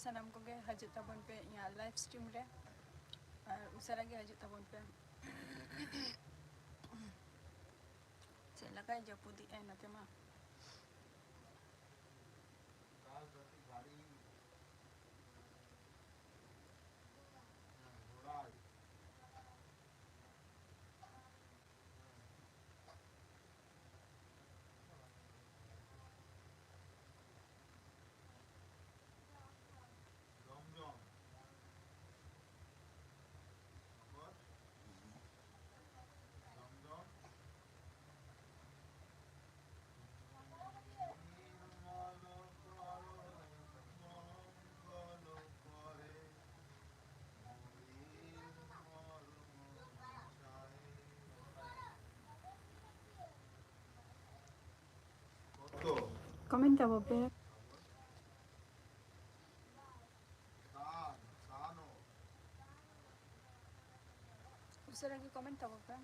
sanam koge hajut tabon pe ya live stream re ar usara ge hajut tabon pe चला जपूदी है ना तेमा Comenta Bobe. Usara ki comenta Bobe.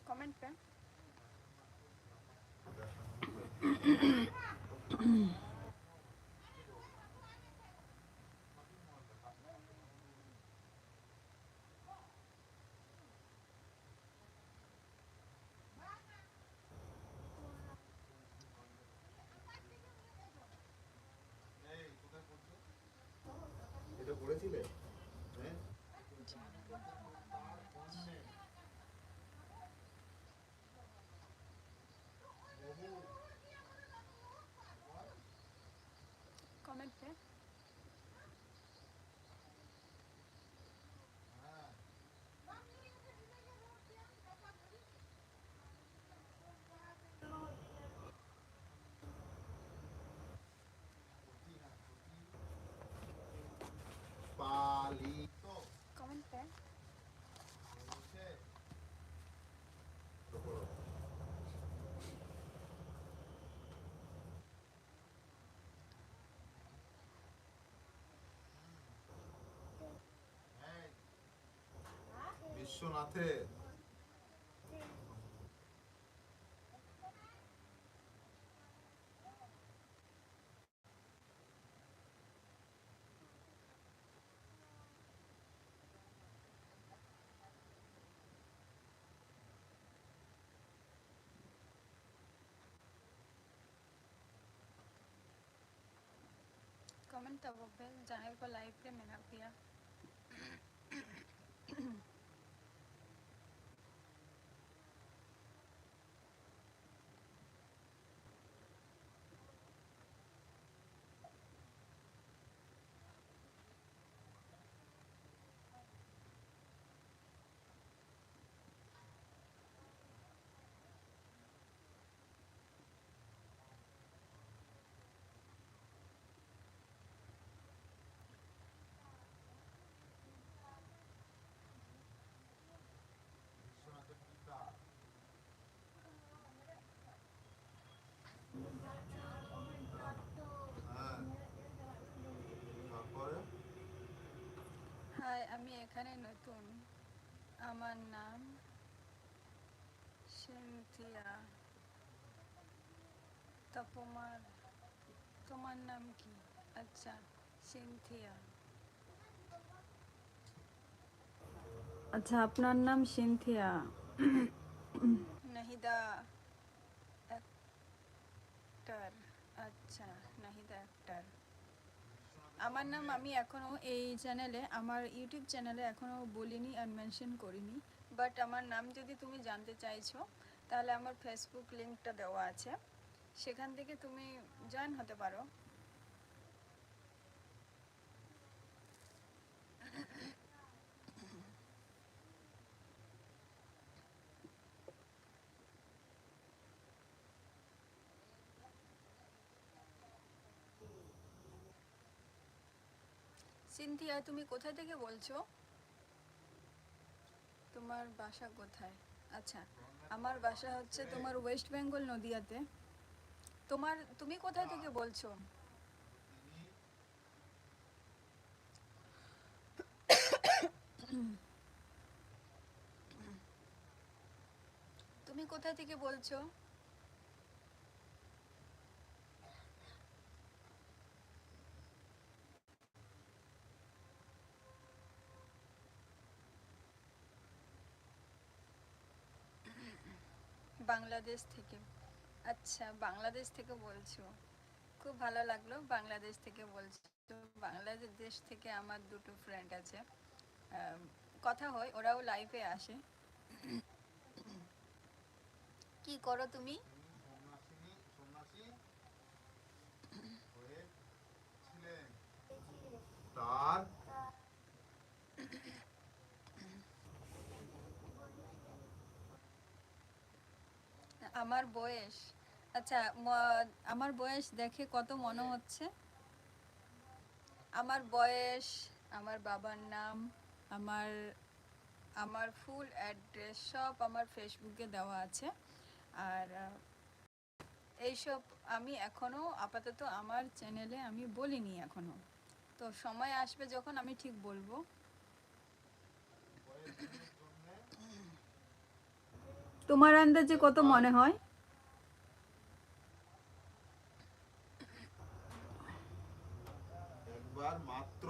Comment पे এটা করেছিলে হ্যাঁ comment पे পালিত comment पे বিশ্বনাথের comment Bobe जाने को live पे मैंने किया বিশ্বনাথের পিতা হ্যাঁ তারপরে হাই আমি এখানে নতুন আমার নাম সিনথিয়া তপমার তোমার নাম কি আচ্ছা সিনথিয়া আচ্ছা আপনার নাম সিনথিয়া নাহিদা অ্যাক্টর আচ্ছা নাহিদা অ্যাক্টর আমার নাম আমি এখনো এই চ্যানেলে আমার ইউটিউব চ্যানেলে এখনো বলিনি আর মেনশন করিনি বাট আমার নাম যদি তুমি জানতে চাইছো তাহলে আমার ফেসবুক লিংকটা দেওয়া আছে সেখান থেকে তুমি জয়েন হতে পারো সিনথিয়া তুমি কোথা থেকে বলছো তোমার বাসা কোথায় আচ্ছা আমার বাসা হচ্ছে তোমার ওয়েস্ট বেঙ্গল নদিয়াতে। তুমি কোথায় থেকে বলছো? তুমি কোথা থেকে বলছো? বাংলাদেশ থেকে। আচ্ছা, বাংলাদেশ থেকে বলছো। খুব ভালো লাগলো, বাংলাদেশ থেকে বলছো। বাংলাদেশ থেকে আমার দুটো ফ্রেন্ড আছে, আম, কথা হয়, ওরাও লাইভে আসে। কি করো তুমি? সন্ন্যাসী হয়েছিলেন। তার আমার বয়স, আচ্ছা, আমার বয়স দেখে কত মনে হচ্ছে? আমার বয়স, আমার বাবার নাম, আমার আমার ফুল অ্যাড্রেস সব আমার ফেসবুকে দেওয়া আছে। আর এইসব আমি এখনও আপাতত আমার চ্যানেলে আমি বলিনি এখনও। তো সময় আসবে যখন আমি ঠিক বলবো। কয়েকদিনের জন্য তোমার আন্দাজে কত মনে হয়? একবার মাত্র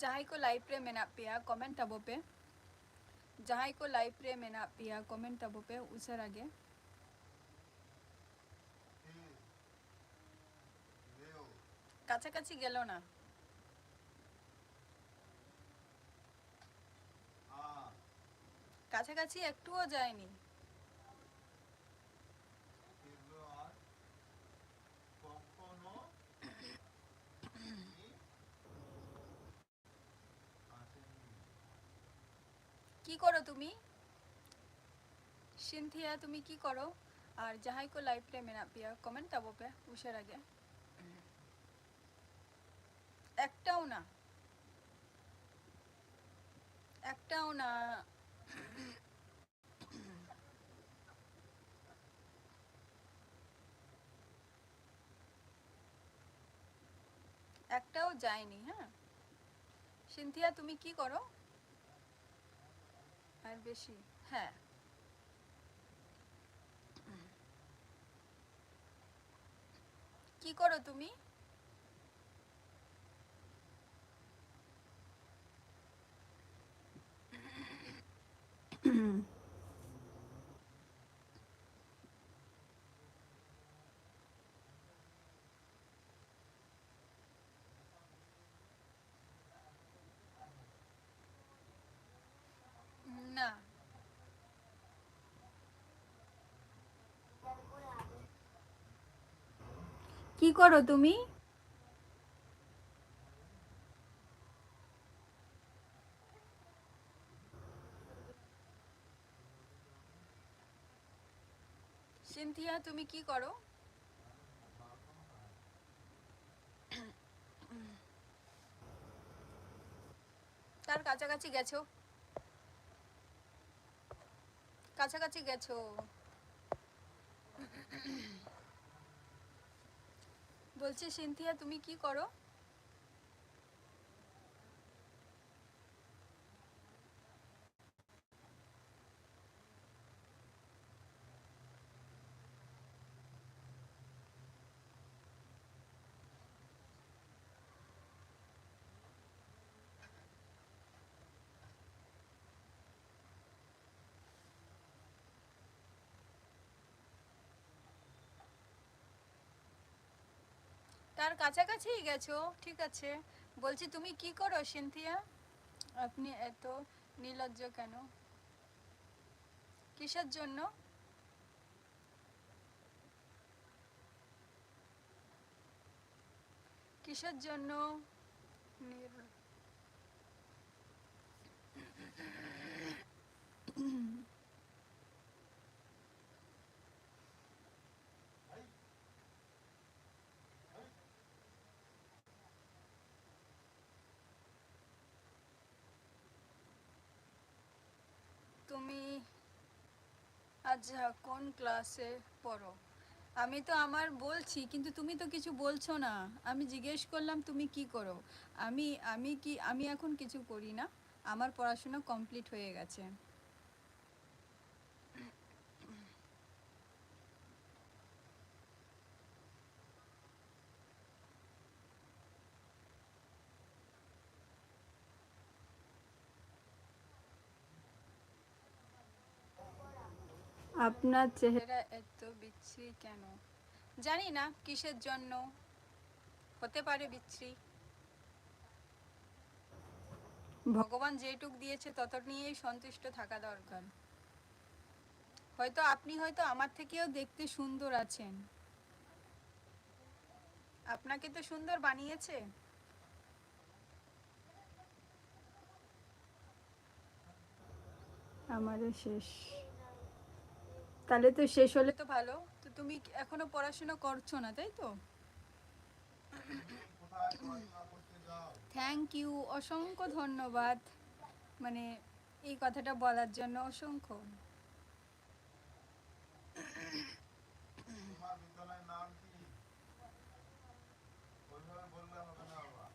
Jahai ko live pre mena piya comment tabo pe, jahai ko live pre mena piya comment tabo pe usar age কাছাকাছি গেল না। কাছাকাছি একটুও যায়নি। কখনো কি করো তুমি? সিনথিয়া তুমি কি করো? আর জাহাই কো লাইভ রে মেনা পিয়া কমেন্ট তাবো পে উসার আগে। একটাও না, একটাও না। একটাও যায়নি। হ্যাঁ, সিনথিয়া তুমি কি করো? আর বেশি, হ্যাঁ। কি করো তুমি? না। কি করো তুমি? সিনথিয়া তুমি কি করো? তার কাছাকাছি গেছো, কাছাকাছি গেছো। বলছি সিনথিয়া তুমি কি করো? তার কাছাকাছিই গেছো, ঠিক আছে। বলছি তুমি কি করো সিনথিয়া? আপনি এত নির্লজ্জ কেন? কিসের জন্য? কিসের জন্য? আচ্ছা, কোন ক্লাসে পড়ো? আমি তো আমার বলছি, কিন্তু তুমি তো কিছু বলছো না। আমি জিজ্ঞেস করলাম তুমি কি করো। আমি এখন কিছু করি না। আমার পড়াশোনা কমপ্লিট হয়ে গেছে। আপনার চেহারা এত বিশ্রী কেন? জানি না কিসের জন্য হতে পারে বিশ্রী। ভগবান যেটুক দিয়েছে তত নিয়েই সন্তুষ্ট থাকা দরকার। হয়তো আপনি হয়তো আমার থেকেও দেখতে সুন্দর আছেন। আপনাকে তো সুন্দর বানিয়েছে। আমারও শেষ। তাহলে তো শেষ হলে তো ভালো। তো তুমি এখনো পড়াশোনা করছো না, তাই তো? তুমি কোথায় পড়াশোনা করতে যাও? থ্যাংক ইউ, অসংখ্য ধন্যবাদ। মানে এই কথাটা বলার জন্য অসংখ্য। তোমার বিদ্যালয়ের নাম কি? ওইভাবে বললে হবে না বাবা।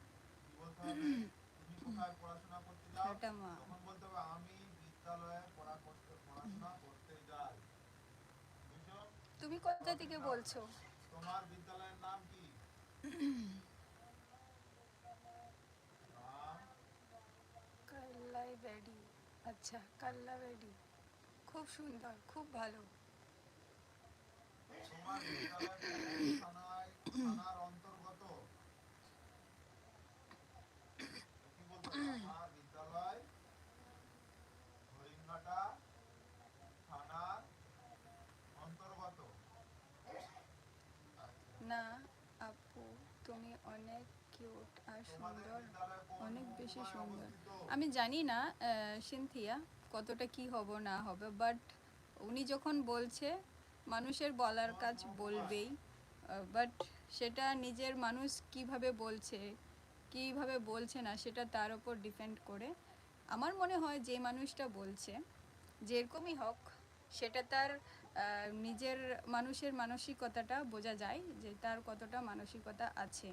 কি বলতে হবে? তুমি কোথায় পড়াশোনা করতে যাও? ঠাটা মা। তখন বলতে হবে আমি বিদ্যালয়ে পড়াশোনা করতে যাই। বুঝছো? তুমি কোথা থেকে কথাটা বলছো? তোমার বিদ্যালয়ের নাম কি? নাম কাল্লাই বেডি। আচ্ছা, কাল্লা বেডি। খুব সুন্দর, খুব ভালো। তোমার বিদ্যালয় কোন থানার অন্তর্গত? কি বলতে হবে? আমার বিদ্যালয় হরিণঘাটা থানার অন্তর্গত। আচ্ছা। না আপু, তুমি অনেক কিউট আর তোমাদের সুন্দর, বিদ্যালয় কোন অনেক বেশি মহকুমায় সুন্দর। অবস্থিত? আমি জানি না সিনথিয়া কতটা কি হব না হবে, বাট উনি যখন বলছে মানুষের বলার কোন কাজ মহকুমায়? বলবেই। বাট সেটা নিজের মানুষ কিভাবে বলছে, কিভাবে বলছে না, সেটা তার উপর ডিপেন্ড করে। আমার মনে হয় যে মানুষটা বলছে, যেরকমই হোক, সেটা তার নিজের মানুষের মানসিকতাটা বোঝা যায় যে তার কতটা মানসিকতা আছে।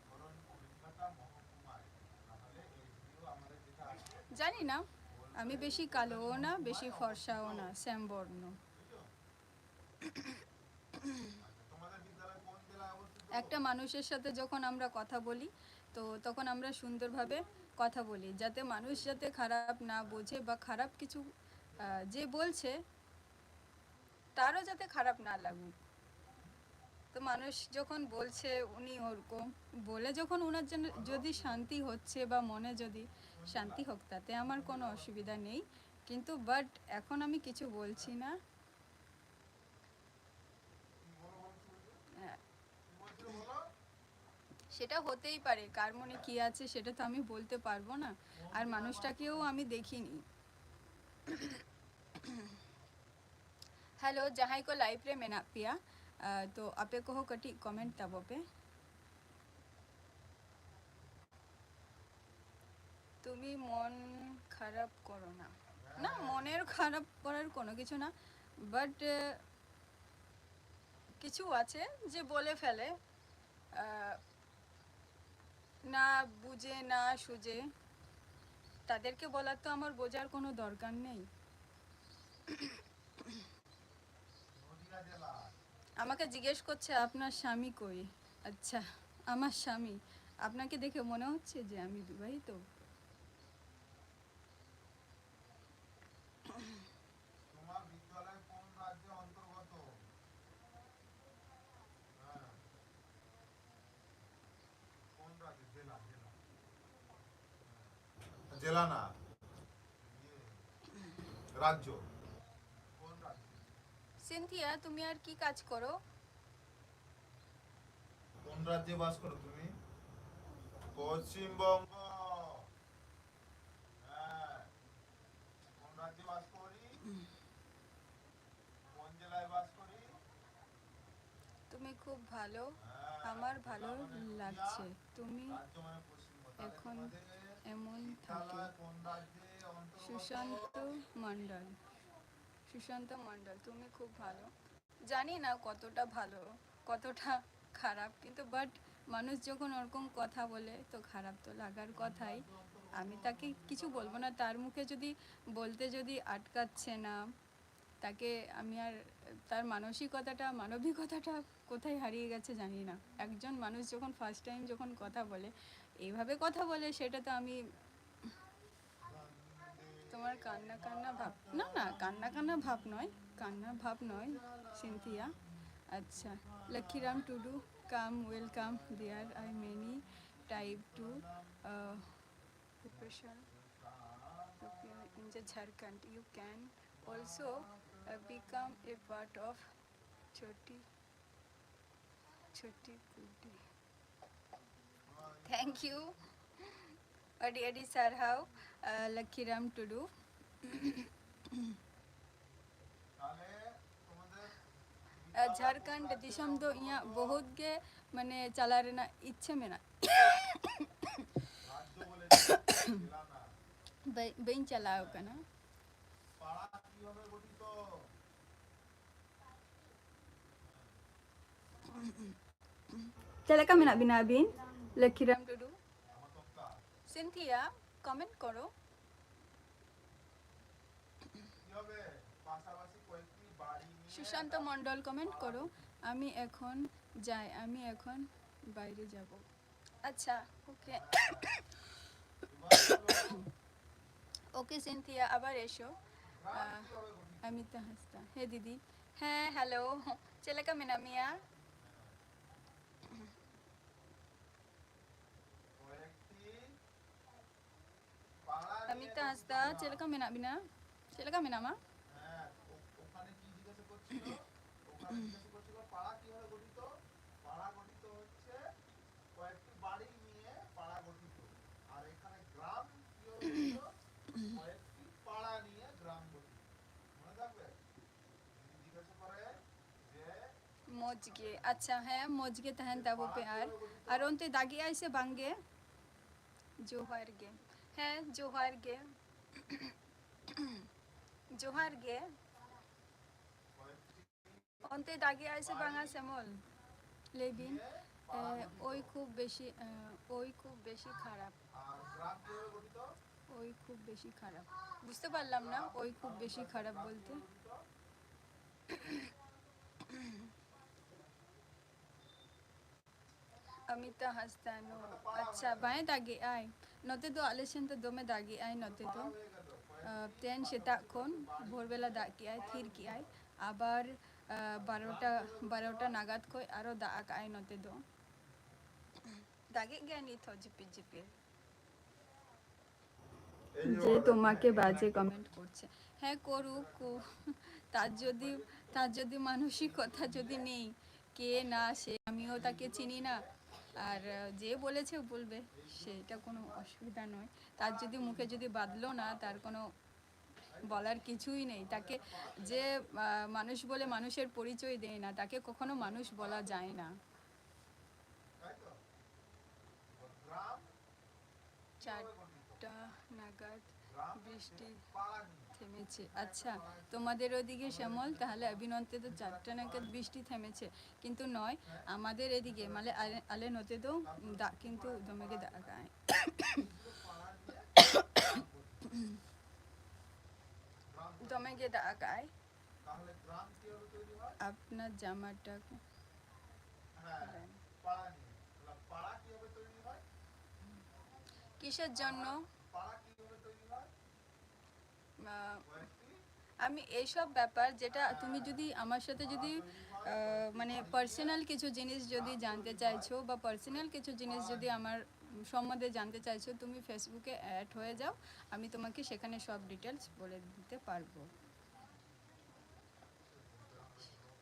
হরিণঘাটা মহকুমায়। তাহলে এই ভিডিও আমাদের যেটা আছে জানি না, আমি বলবে বেশি কোন কালোও না বেশি মহকুমায় অবস্থিত। ফর্সাও না, শ্যামবর্ণ। বুঝছো? আচ্ছা, তোমাদের বিদ্যালয় কোন জেলায় অবস্থিত? একটা মানুষের সাথে যখন আমরা কথা বলি, তো তখন আমরা সুন্দরভাবে কথা বলি, যাতে মানুষ যাতে খারাপ না বোঝে বা খারাপ কিছু যে বলছে তারও যাতে খারাপ না লাগুক। তো মানুষ যখন বলছে উনি ওরকম বলে, যখন ওনার জন্য যদি শান্তি হচ্ছে বা মনে যদি কোন জেলা? শান্তি হোক, তাতে আমার কোন কোনো জেলা অবস্থিত? অসুবিধা নেই। কিন্তু বাট এখন আমি কিছু বলছি না। কি বলো বলো শুরুতে? আহ, কি বলছো বলো? সেটা হতেই পারে, কার মনে কী আছে সেটা তো আমি বলতে পারবো না। কোন আর জেলায় বাস মানুষটাকেও করো? আমি দেখিনি। हेलो, जहाँ को लाइव रे मैंने पिया। तो आपे को कटी कमेंट तब पे তুমি মন খারাপ করো না। না, হ্যাঁ। মনের খারাপ করার কোনো কিছু না। বাট কিছু আছে যে বলে ফেলে, আহ, না বুঝে না সুঝে, তাদেরকে বলার তো আমার বোঝার কোনো দরকার নেই। নদিয়া জেলায়। আমাকে জিজ্ঞেস করছে আপনার স্বামী কই। আচ্ছা, আমার স্বামী, আপনাকে দেখে মনে হচ্ছে যে আমি বিবাহিত। তোমার বিদ্যালয় কোন রাজ্যের অন্তর্গত? হ্যাঁ। কোন রাজ্য? জেলা জেলা। হ্যাঁ। জেলা না, ইয়ে, রাজ্য। কোন রাজ্য? সিনথিয়া, তুমি আর কি কাজ করো? কোন রাজ্যে বাস করো তুমি? পশ্চিমবঙ্গ। হ্যাঁ। কোন রাজ্যে বাস করি? কোন জেলায় বাস করি? তুমি খুব ভালো, হ্যাঁ। আমার জেলা ভালো মানে নদিয়া, লাগছে। তুমি রাজ্য মানে পশ্চিমবঙ্গ। তাহলে এখন তোমাদের এমন থাকে। বিদ্যালয় কোন রাজ্যে অন্তর্গত? সুশান্ত মণ্ডল। সুশান্ত মণ্ডল, তুমি খুব ভালো। জানি না কতটা ভালো কতটা খারাপ, কিন্তু বাট মানুষ যখন ওরকম কথা বলে তো খারাপ তো লাগার কথাই। আমি তাকে কিছু বলবো না, তার মুখে যদি বলতে যদি আটকাচ্ছে না তাকে, আমি আর তার মানসিকতাটা মানবিকতাটা কোথায় হারিয়ে গেছে জানি না। একজন মানুষ যখন ফার্স্ট টাইম যখন কথা বলে এইভাবে কথা বলে, সেটা তো আমি, তোমার কান্না কান্না ভাব, না না কান্না কান্না ভাব নয়, কান্না ভাব নয় সিনথিয়া। আচ্ছা, Lakshmiram Tudu, come welcome, there I many type to preparation in the Jharkhand. You can also become a part of Choti Choti Kudi. Thank you. Adi Adi Sarhau, Lakhiram Tudu. তাহলে তোমাদের ঝাড়খণ্ড दिसम तो यहाँ बहुत के माने चला रहना इच्छे में ना রাজ্য বলেছে, জেলা না। बइन चलाओ का ना। পাড়া কিভাবে গঠিত? चला का मिना बिना बिन लखीराम टुडू। আমার তক্তা सिंथिया कमेंट करो। কি হবে? পাশাপাশি কয়েকটি বাড়ি নিয়ে সুশান্ত মণ্ডল কমেন্ট করো, আমি এখন যাই, আমি এখন বাইরে যাব। আচ্ছা, ওকে এবার হলো ওকে সিনথিয়া, আবার এসো। গ্রাম কিভাবে গঠিত? अमिता हंसता है दीदी। হ্যাঁ হ্যালো, চেলেকা মিনা মিয়া। কয়েকটি পাড়া নিয়ে अमिता গঠিত हंसता, গ্রাম। চেলেকা মিনা মিনা, চেলেকা মিনা মা। হ্যাঁ, ওখানে কি জিজ্ঞাসা করছিল? ওখানে জিজ্ঞাসা করছিল পাড়া কিভাবে গঠিত? পাড়া গঠিত হচ্ছে কয়েকটি বাড়ি নিয়ে পাড়া গঠিত। আর এখানে গ্রাম কিভাবে গঠিত? কয়েকটি পাড়া নিয়ে গ্রাম গঠিত। মনে থাকবে? যদি জিজ্ঞাসা করে যে মজগে, আচ্ছা হ্যাঁ মজগে তাহেন তাবো পে পাড়া আর কিভাবে গঠিত? আর অন্তে দাগি আইসে বাঙ্গে জোহার গে। হ্যাঁ জোহার গে, জোহার গে। কয়েকটি অন্তে দাগি আইসে বাঙা শ্যামল লেবিন। নিয়ে পাড়া গঠিত। ওই খুব বেশি ওই খুব বেশি খারাপ, আর গ্রাম কিভাবে গঠিত? ওই খুব বেশি খারাপ। বুঝতে পারলাম না ওই খুব বেশি খারাপ বলতে। अमिता हंसता नो। अच्छा बाएं दागी आए नते तो आलेशन तो दो में दागी आए नते तो হয়ে গেল। তেন সেতাক্ষণ ভোরবেলা দাগ কি আয় থির কি আয় আবার বারোটা নাগাদ কই আরও দাগ আয় নতে দো দাগে জ্ঞানী থ ঝিপির ঝিপির। যে তোমাকে বাজে কমেন্ট করছে, হ্যাঁ করুক, তার যদি মানসিকতা যদি নেই, কে না সে, আমিও তাকে চিনি না। আর যে বলেছে বলবে, সেটা কোনো অসুবিধা নয়। তার যদি মুখে যদি বাঁধলো না, তার কোনো বলার কিছুই নেই। তাকে যে মানুষ বলে মানুষের পরিচয় দেয় না, তাকে কখনো মানুষ বলা যায় না। তাই তো? গ্রাম কিভাবে গঠিত? 4টা নাগাদ গ্রাম বৃষ্টি পাড়া নিয়ে। থেমেছে। আচ্ছা, তোমাদের ওদিকে শ্যামল তাহলে অভিনন্তে তো 4টা নাগাদ বৃষ্টি থেমেছে, কিন্তু নয় আমাদের এদিকে মানে আলে নতে তো কিন্তু দমেকে দাগায় এইগুলো পাড়া নিয়ে গ্রাম গঠিত। গ্রাম গঠিত। দমেকে দাগায় তাহলে গ্রাম কিভাবে তৈরি হয়? আপনার জামাটা হ্যাঁ, পাড়া নিয়ে। তাহলে পাড়া কিভাবে তৈরি হয়? কিসের জন্য? পাড়া কিভাবে তৈরি হয়? কয়েকটি আমি এইসব ব্যাপার, যেটা তুমি যদি আমার সাথে যদি মানে পার্সোনাল কিছু জিনিস যদি জানতে চাইছো, বা পার্সোনাল কিছু জিনিস যদি আমার সম্বন্ধে জানতে চাইছো, তুমি ফেসবুকে অ্যাড হয়ে যাও, আমি তোমাকে সেখানে সব ডিটেলস বলে দিতে পারবো।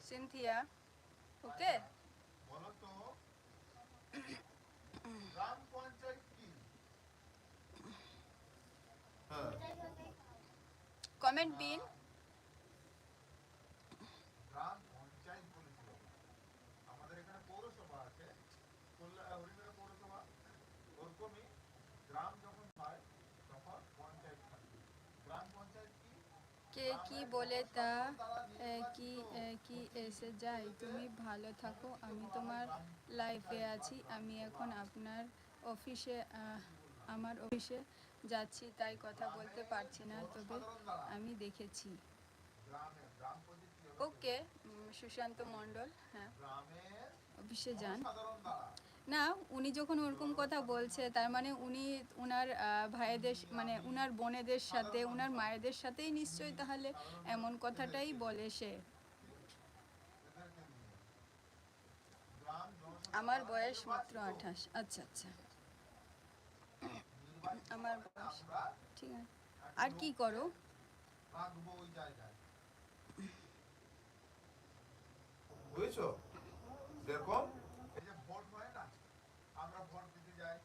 সিনথিয়া, ওকে। বলো তো গ্রাম পঞ্চায়েত কি? হ্যাঁ, কমেন্ট দিন। গ্রাম পঞ্চায়েত বলেছিল। আমাদের এখানে পৌরসভা আছে, হরিণের পৌরসভা। ওরকমই গ্রাম যখন হয় তখন পঞ্চায়েত থাকে। গ্রাম পঞ্চায়েত কি? কে কি বলে তা কি এসে যায়, তুমি ভালো থাকো, আমি তোমার লাইফে আছি, আমি এখন আপনার অফিসে আমার অফিসে যাচ্ছি তাই কথা বলতে পারছি না, তবে আমি দেখেছি। গ্রামের গ্রাম পদ্ধতি কি হবে? ওকে, সুশান্ত মণ্ডল, হ্যাঁ গ্রামের অফিসে যান। জনসাধারণ দ্বারা না, উনি যখন ওরকম কথা বলছে তার মানে উনি উনার ভাইদের মানে উনার বোনেদের সাথে উনার মায়েদের সাথেই নিশ্চয়ই তাহলে এমন কথাটাই বলে সে। এদেরকে নিয়ে গ্রাম জনসাধারণ আমার দ্বারা বয়স মাত্র নির্বাচিত 28। আচ্ছা আচ্ছা, নির্বাচিত আমার মানে বয়স আমরা ঠিক আছে। একটা আর কি লোককে করো? রাখবো ওই জায়গায়, বুঝেছো? যেরকম এই যে ভোট হয় না, আমরা ভোট দিতে যাই,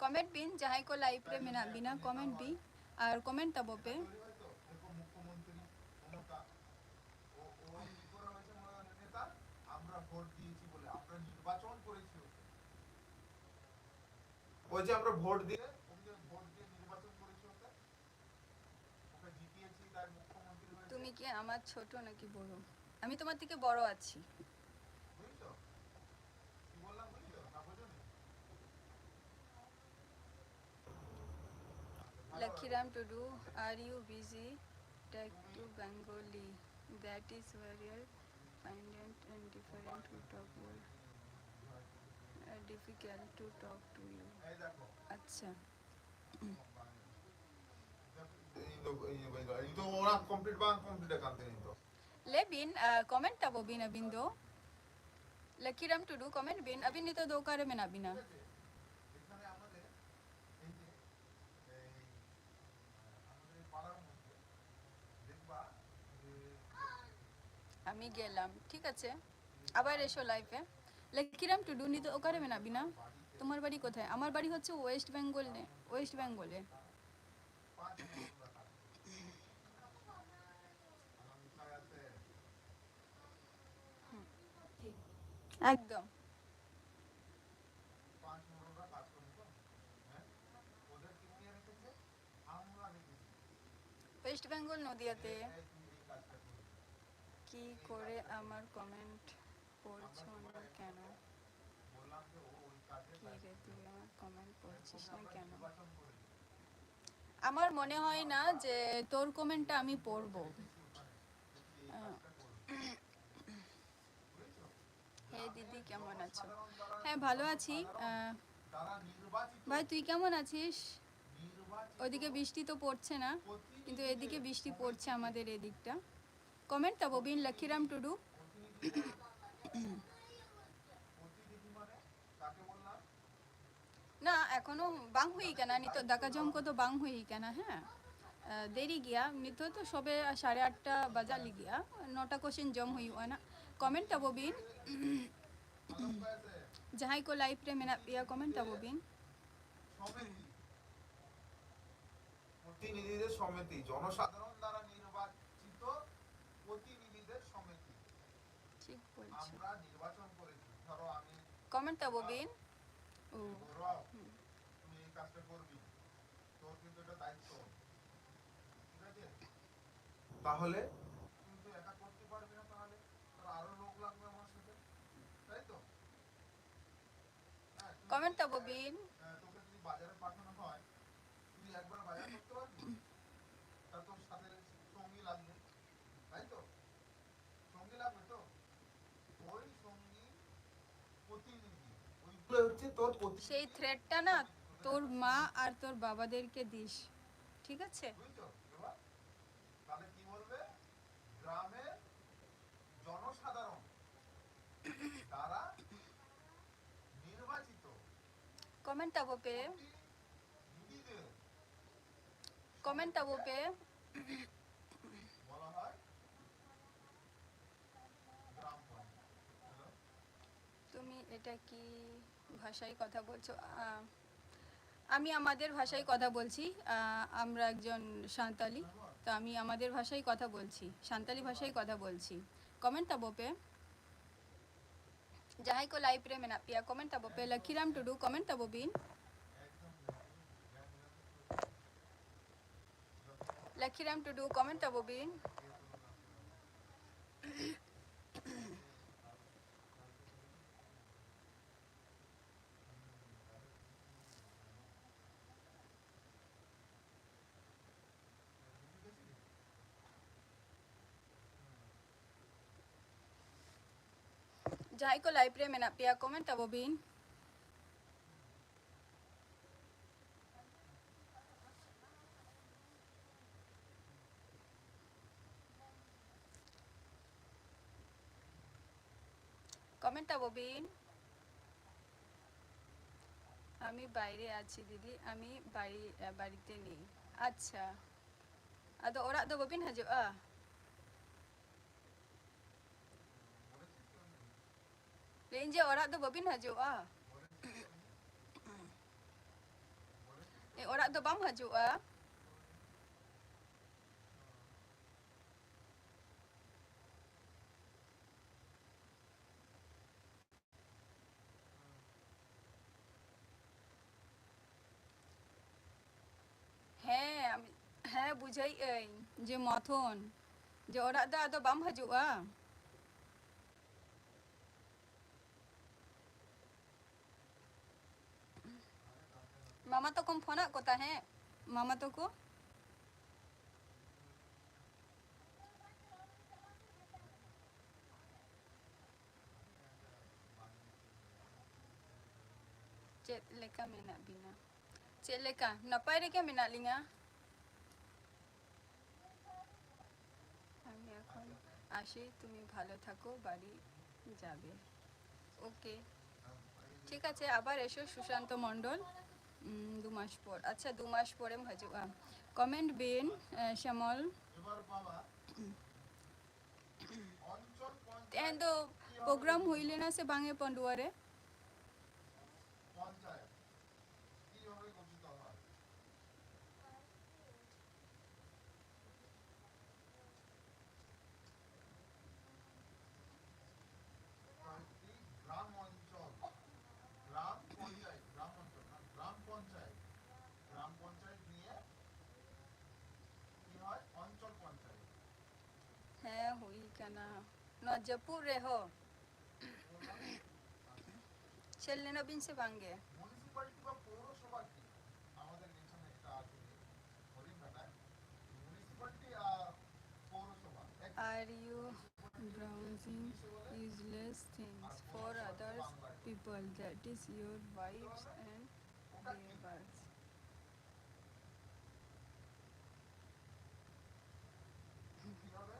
कमेंट बिन जहाँ को लाइव रे তাই मिना জন্য बिना একটা নেতা कमेंट भी হয়, और कमेंट तबो নেতা पे। তৈরি হয় তো, এরকম মুখ্যমন্ত্রী ক্ষমতা, ও ও কি করে হয়েছে মনে হয় নেতা, আমরা ভোট দিয়েছি বলে, আমরা নির্বাচন করেছি ওকে। ওই যে আমরা ভোট দিয়ে, ওকে যে ভোট দিয়ে নির্বাচন করেছি ওকে, ওকে জিতিয়েছি, তাই মুখ্যমন্ত্রী হয়েছে। তুমি কি আমার ছোট নাকি বড়? আমি তোমার থেকে বড় আছি। বুঝছো কি বললাম? বুঝছো না বোঝোনি? Lakhiram Tudu, are you busy? Take to Bengali. That is very findent and different to talk with. Difficult to talk to you. এই দেখো अच्छा, itu orang complete bang complete kantin itu. ले बिन कमेंट तबो बिन अबिन दो। Lakhiram Tudu कमेंट बिन अबिन नहीं तो दो करे में ना बिना। এখানে আমাদের এই যে এই আমাদের এই পাড়ার মধ্যে দেখবা যে আমি গেলাম, ঠিক আছে, আবার এসো লাইফে। লাকিরাম টুডু নি তো ওকারে মেনা বিনা। তোমার বাড়ি কোথায়? আমার বাড়ি হচ্ছে ওয়েস্ট বেঙ্গল, ওয়েস্ট বেঙ্গলে। 5 বছর রাখা আমার মিঠাই আছে, একদম 5 বছররা কাজ করি তো, হ্যাঁ ওদের কি নিয়ে রেখেছে, আমরা রেখেছি। ওয়েস্ট বেঙ্গল নদিয়াতে। এই তুই এই কাজটা করবি, কি করে আমার কমেন্ট পড়ছো না কেন? বললাম যে ও ওই কাজে কি রে তুই আমার কমেন্ট পড়ছিস না আমরা কেন? নির্বাচন করেছি, আমার মনে হয় না যে তোর কমেন্টটা আমি পড়বো। রেখেছি ওখানে যে তুই এই কাজটা করবি, বুঝেছো? হে দিদি কেমন আছো? জনসাধারণ দ্বারা হ্যাঁ ভালো আছি। তারা নির্বাচিত, ভাই তুই কেমন আছিস? নির্বাচিত ওদিকে বৃষ্টি তো পড়ছে না, কিন্তু এদিকে বৃষ্টি পড়ছে আমাদের এদিকটা। কমেন্ট তবো বিন লক্ষীরাম টুডু। প্রতিনিধি মানে কাকে বললাম? ना एखोनो बांग हुई केना नितो दाका जम को तो बांग हुई केना है देरी गया नितो तो सबे 8:30 बजा ली गया 9टा क्वेश्चन जम हुई हुआ ना कमेंट तबो बिन मतलब कैसे जहाँ को लाइव रे मेना पिया कमेंट तबो बिन সমিতি, প্রতিনিধিদের সমিতি, জনসাধারণ দ্বারা নির্বাচিত প্রতিনিধিদের সমিতি, ठीक बोलছো আমরা নির্বাচন করেছি। ধরো আমি कमेंट तबो बिन ओ গৌরব, তুই এই কাজটা করবি, তোর কিন্তু এটা দায়িত্ব, ঠিক আছে? তাহলে তুই তো একা করতে পারবি না, তাহলে তোর আরো লোক লাগবে আমার সাথে, তাই তো? হ্যাঁ, তুই कमेंट যদি, तबो बिन তোকে যদি বাজারে পাঠানো হয়, তুই একবার বাজার করতে পারবি? তা তোর সাথে সঙ্গী লাগবে, তাই তো? সঙ্গী লাগবে তো, ওই সঙ্গী প্রতিনিধি, ওইগুলো হচ্ছে তোর প্রতিনিধি। সেই থ্রেডটা না তোর মা আর তোর বাবাদেরকে দিস, ঠিক আছে? বুঝছো এবার? তাহলে কি বলবে? গ্রামের জনসাধারণ দ্বারা নির্বাচিত कमेंट तबो पे প্রতিনিধিদের कमेंट तबो पे বলা হয় গ্রাম পঞ্চায়েত। হ্যালো? তুমি এটা কি ভাষায় কথা বলছো? আমি আমাদের ভাষায় কথা বলছি। আমরা একজন সাঁওতালি, তো আমি আমাদের ভাষায় কথা বলছি, সাঁওতালি ভাষায় কথা বলছি। কমেন্ট तबो पे जहाँ को लाइव रे मेना पिया कमेंट तबो पे लखीराम टुडू कमेंट तबो बिन Lakhiram to do comment abobin. Jai ko live re mena pia comment abobin. Comment abobin. আমি বাইরে আছি দিদি আমি বাড়িতে নেই আচ্ছা আদো ওড়াগ দো বাবিন হাজুগᱼᱟ ᱞᱟᱹᱭᱟᱹᱧ ᱡᱮ ᱚᱲᱟᱜ ᱫᱚ ᱵᱟᱹᱵᱤᱱ ᱦᱤᱡᱩᱜᱼᱟ ᱚᱲᱟᱜ ᱫᱚ ᱵᱟᱢ ᱦᱤᱡᱩᱜᱼᱟ হ্যাঁ বুঝাইয়াᱹᱧ যে মথন যে ওড়াগ ᱫᱚ ᱟᱫᱚ ᱵᱟᱢ ᱦᱤᱡᱩᱜᱼᱟ মামা ᱛᱟᱠᱚᱢ ᱯᱷᱳᱱᱟᱫ ᱠᱚ ᱛᱟᱦᱮᱸᱫ মামা ᱛᱟᱠᱚ ᱪᱮᱫ ᱞᱮᱠᱟ ᱢᱮᱱᱟᱜ ᱵᱤᱱᱟ ᱪᱮᱫ ᱞᱮᱠᱟ ᱱᱟᱯᱟᱭ ᱨᱮᱜᱮ ᱢᱮᱱᱟᱜ ᱞᱤᱧᱟ আমি এখন আসি তুমি ভালো থাকো বাড়ি যাবে ওকে ঠিক আছে আবার এসো সুশান্ত মণ্ডল 2 মাস পর আচ্ছা 2 মাস পরেম হাজুগᱼᱟ কমেন্ট বিন শ্যামল এবার বাবা অঞ্চল তেহেᱧ ᱫᱚ ᱯᱨᱳᱜᱨᱟᱢ ᱦᱩᱭ ᱞᱮᱱᱟ ᱥᱮ ᱵᱟᱝ ᱮ ᱯᱟᱺᱰᱩᱣᱟ ᱨᱮ পঞ্চায়েত কিভাবে গঠিত হয় কয়েকটি গ্রাম অঞ্চল গ্রাম পঞ্চায়েত গ্রাম অঞ্চল না গ্রাম পঞ্চায়েত নিয়ে কি হয় অঞ্চল পঞ্চায়েত হ্যাঁ হুই কানা ᱱᱚᱣᱟ ᱡᱟᱹᱯᱩᱫ ᱨᱮᱦᱚᱸ ᱥᱮᱱ ᱞᱮᱱᱟ ᱵᱤᱱ ᱥᱮ ᱵᱟᱝᱜᱮ মিউনিসিপ্যালিটি বা পৌরসভা কি আমাদের এখানে একটা আছে হরিণঘাটায় মিউনিসিপ্যালিটি আর পৌরসভা Are you browsing useless things for other people? That is your wives and neighbors. কিভাবে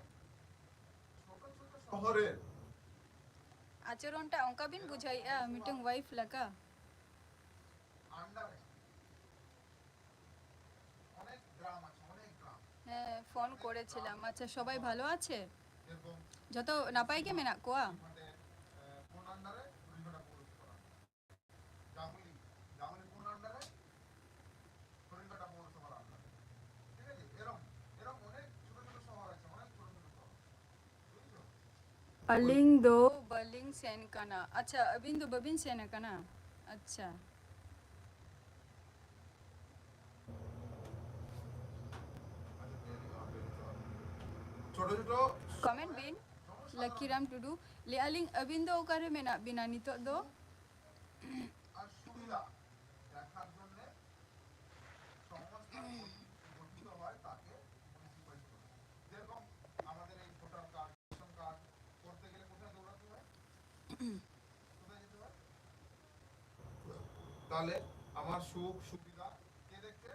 ছোট ছোট শহরের আচরণটা অঙ্কা বিন বুঝাইয়া মিটিং ওয়াইফ লাগা আন্ডারে অনেক গ্রাম আছে অনেক গ্রাম হ্যাঁ ফোন করেছিলাম আচ্ছা সবাই ভালো আছে এরকম যত নাপাই গে মেনা কোয়া মানে কোন আন্ডারে হরিণঘাটা পৌরসভা জামুলি কোন আন্ডারে হরিণঘাটা পৌরসভার আন্ডারে ঠিক আছে এরকম এরকম অনেক ছোট ছোট শহর আছে অনেক ছোট ছোট শহর বুঝছো अलिंग दो बलिंग सेन कना अच्छा अबिन दो बबिन सेन कना अच्छा ছোট ছোট कमेंट बिन लकीराम टुडू ले अलिंग अबिन दो ओकारे मेना बिना नितो दो আর সুবিধা দেখার জন্য সংস্থা গঠিত হয় তাকে মিউনিসিপ্যালিটি বলে যেরকম আমাদের এই ভোটার কার্ড রেশন কার্ড করতে গেলে কোথায় দৌড়াতে হয় কোথায় যেতে হয় তাহলে আমার সুখ সুবিধা কে দেখছে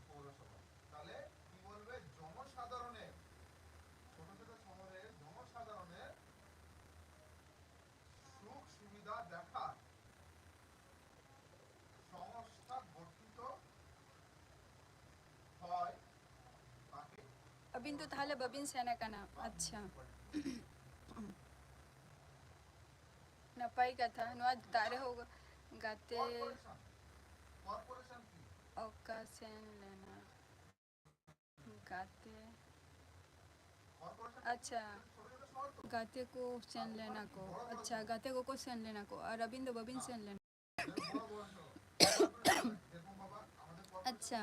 পৌরসভা তাহলে কি বলবে জনসাধারণের ছোট ছোট শহরের জনসাধারণের সুখ সুবিধা দেখার সংস্থা গঠিত হয় তাকে अबिन तो थाले बबिन सेन कना अच्छा नपाई कथा नवा दारे हो गाते কর্পোরেশন কর্পোরেশন কি ओका सेन लेना गाते কর্পোরেশন अच्छा ছোট ছোট শহর তো गाते को सेन लेना को अच्छा गाते को सेन लेना को और अबिन दो बबिन सेन लेना বড় বড় শহর কর্পোরেশন যেরকম বাবা আমাদের अच्छा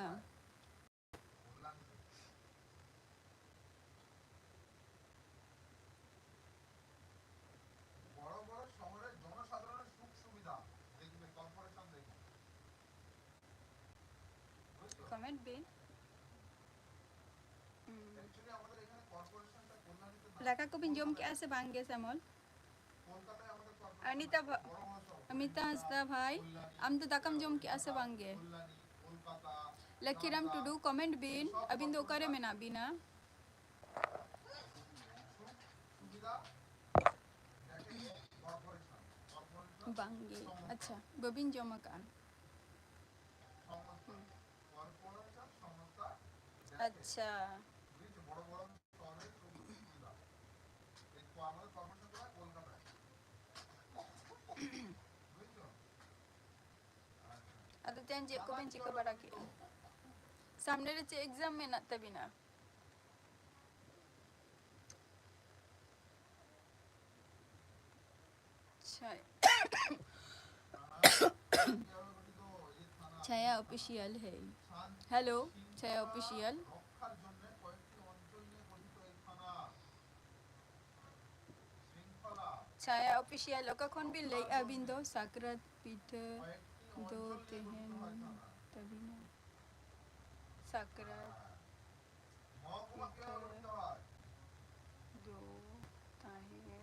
কর্পোরেশন কমেন্ট বিন অ্যাকচুয়ালি আমাদের এখানে কর্পোরেশনটা কল্যাণীতে না, লেখা কবিন জম কে আছে বাঙ্গে শ্যামল কলকাতায় আমাদের अनिता কর্পোরেশন বড় বড় শহর अमिता हंसदा भाई কল্যাণী, हम तो दकम जम के आसे बांगे কল্যাণী, কলকাতা, लकीराम নামদা, टुडू कमेंट बिन এইসব अबिन दो करे में ना बिना সুবিধা দেখে কর্পোরেশন बांगे अच्छा बबिन जमा का সংস্থা কর্পোরেশন সংস্থা अच्छा বুঝছো বড় বড় শহরে সুবিধা এই আমাদের কর্পোরেশনটা কলকাতায় বুঝছো। आता तेन जे को बेंच के बड़ा की सामने रे चे एग्जाम में ना तभी ना छाया ऑफिशियल है हेलो छाया ऑफिशियल রক্ষার জন্য কয়েকটি অঞ্চল নিয়ে গঠিত এই থানা শৃঙ্খলা छाया ऑफिशियल ओका कौन भी ले अबिन दो साकरत पीठ কয়েকটি दो অঞ্চল নিয়ে গঠিত হয় तेहन থানা। तभी ना साकरत মহকুমা কিভাবে গঠিত হয়? दो ताहेले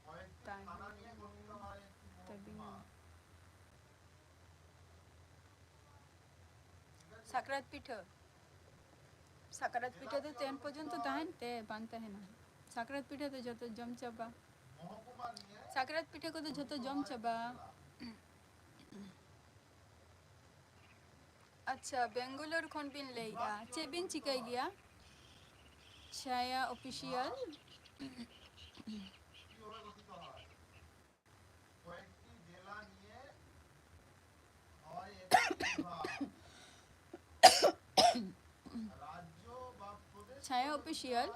কয়েকটি থানা নিয়ে গঠিত হয় একটি तभी মহকুমা। ना साकरत पीठ तो तेन पर्यंत ताहेन ते बांधते हैं ना साकरत पीठ तो जो तो जम चबा মহকুমা নিয়ে साकरत पीठ को तो जो तो जम चबा अच्छा बेंगलोर खोन बिन ले या चे बिन चिकाई गया छाया ऑफिशियल কিভাবে গঠিত হয়? কয়েকটি জেলা নিয়ে হয় একটি বিভাগ। রাজ্য বা প্রদেশ छाया ऑफिशियल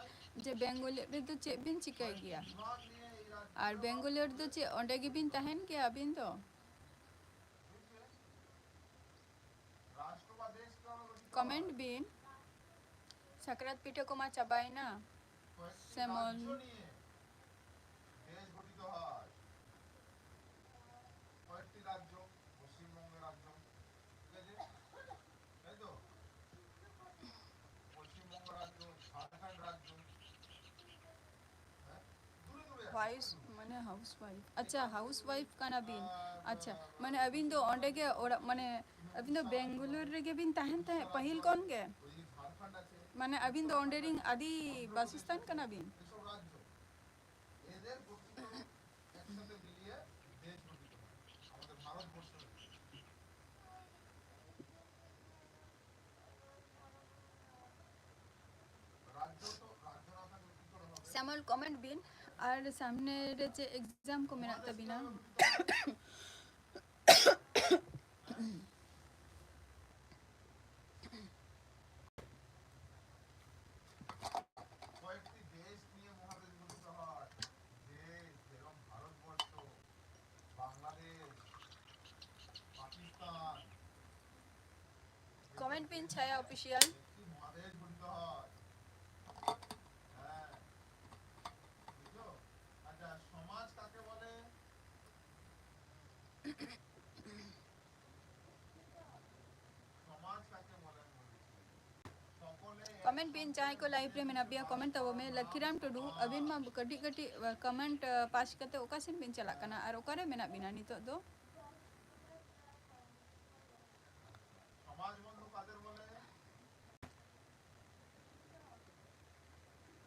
जे बेंगलोर तो चे बिन चिकाई गया বিভাগ নিয়ে এই রাজ্য और बेंगलोर तो चे ओंडे की बिन ताहेन के अबिन तो বুঝছে? রাষ্ট্র বা দেশ কিভাবে গঠিত হয়? कमेंट बिन साकरत पीठ को मा चबाई ना কয়েকটি সেমন রাজ্য নিয়ে দেশ গঠিত হয়। কয়েকটি রাজ্য, পশ্চিমবঙ্গ রাজ্য, ঠিক আছে? তাই তো? পশ্চিমবঙ্গ রাজ্য, ঝাড়খণ্ড রাজ্য, হ্যাঁ? দূরে দূরে আছে। वाइस माने हाउस वाइफ अच्छा हाउस वाइफ का ना बिन अच्छा माने अबिन तो ओंडे के और माने अबिन तो बेंगलोर रे के बिन ताहेन ताहे पहिल कौन के ওইদিকে ঝাড়খণ্ড আছে, माने अबिन तो ओंडे रिंग आदि बासस्थान का ना बिन এসব রাজ্য। এদের গঠিত একসাথে মিলিয়ে দেশ গঠিত হয়। আমাদের ভারতবর্ষের রাজ্য তো রাজ্য না থাকলে কি করে হবে? सैमुअल कमेंट बिन और सामने रे चे एग्जाम को मेरा तभी ना কয়েকটি দেশ নিয়ে মহাদেশ গঠিত হয়। দেশ যেরকম ভারতবর্ষ, বাংলাদেশ, পাকিস্তান, कमेंट बिन छाया ऑफिशियल একটি মহাদেশ গঠিত হয়। হ্যাঁ, বুঝলো? আচ্ছা, সমাজ কাকে বলে? সমাজ কাকে বলে আমি বলেছি। সকলে कमेंट बिन चाहे को लाइव रे मेना बिया कमेंट तब में लखीराम टुडू अबिन मा कटी कटी कमेंट पास करते ओकासिन बिन चला कना और ओकारे मेना बिना नितो दो সমাজ বন্ধু কাদের বলে?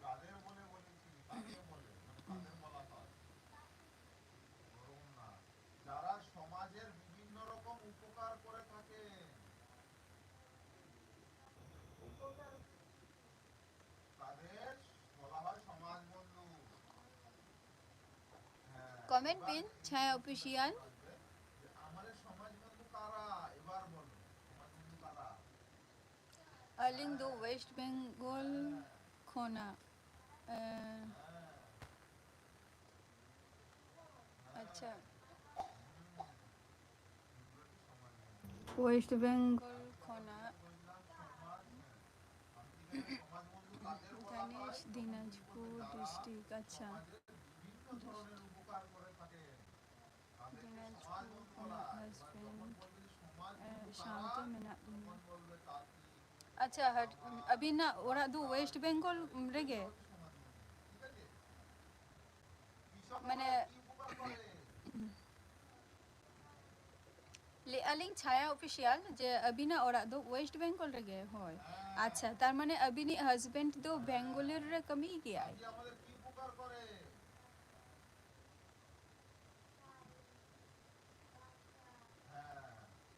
কাদের বলে বলেছি, কাকে বলে, মানে কাদের বলা হয়? বলুন না। যারা সমাজের বিভিন্ন রকম উপকার করে থাকে, তাদের বলা হয় সমাজ বন্ধু। হ্যাঁ, कमेंट এবার बिन छाया ऑफिशियल আসবে যে আমাদের সমাজ বন্ধু কারা, এবার বলো সমাজ বন্ধু কারা? अर्लिंग दो वेस्ट बंगाल खोना হ্যাঁ, अच्छा এগুলো কি সমাজ বন্ধু? वेस्ट बंगाल खोना বললাম সমাজ, আমি কি জানি সমাজ বন্ধু কাদের বলা হয়? गणेश दिनाजपुर डिस्ट्रिक्ट अच्छा সমাজের বিভিন্ন ধরনের উপকার করে থাকে, তাদেরকে সমাজ दिनाजपुर বন্ধু বলা खोना হয়। এবার যখন हस्बैंड বলবে যে সমাজ বন্ধু शांति কারা, में ना তখন বলবে তাঁতি, अच्छा अभी ना ओरा दो वेस्ट बेंगल रेगे ঠিক আছে কৃষক মানে আমাদের কি উপকার করে ले अलिंग छाया ऑफिशियल जे अभी ना ओरा दो वेस्ट बेंगल रेगे होय হ্যাঁ अच्छा तार माने अभी नी हस्बैंड दो बेंगलोर रे कमी गया কাজী আমাদের কি উপকার করে হ্যাঁ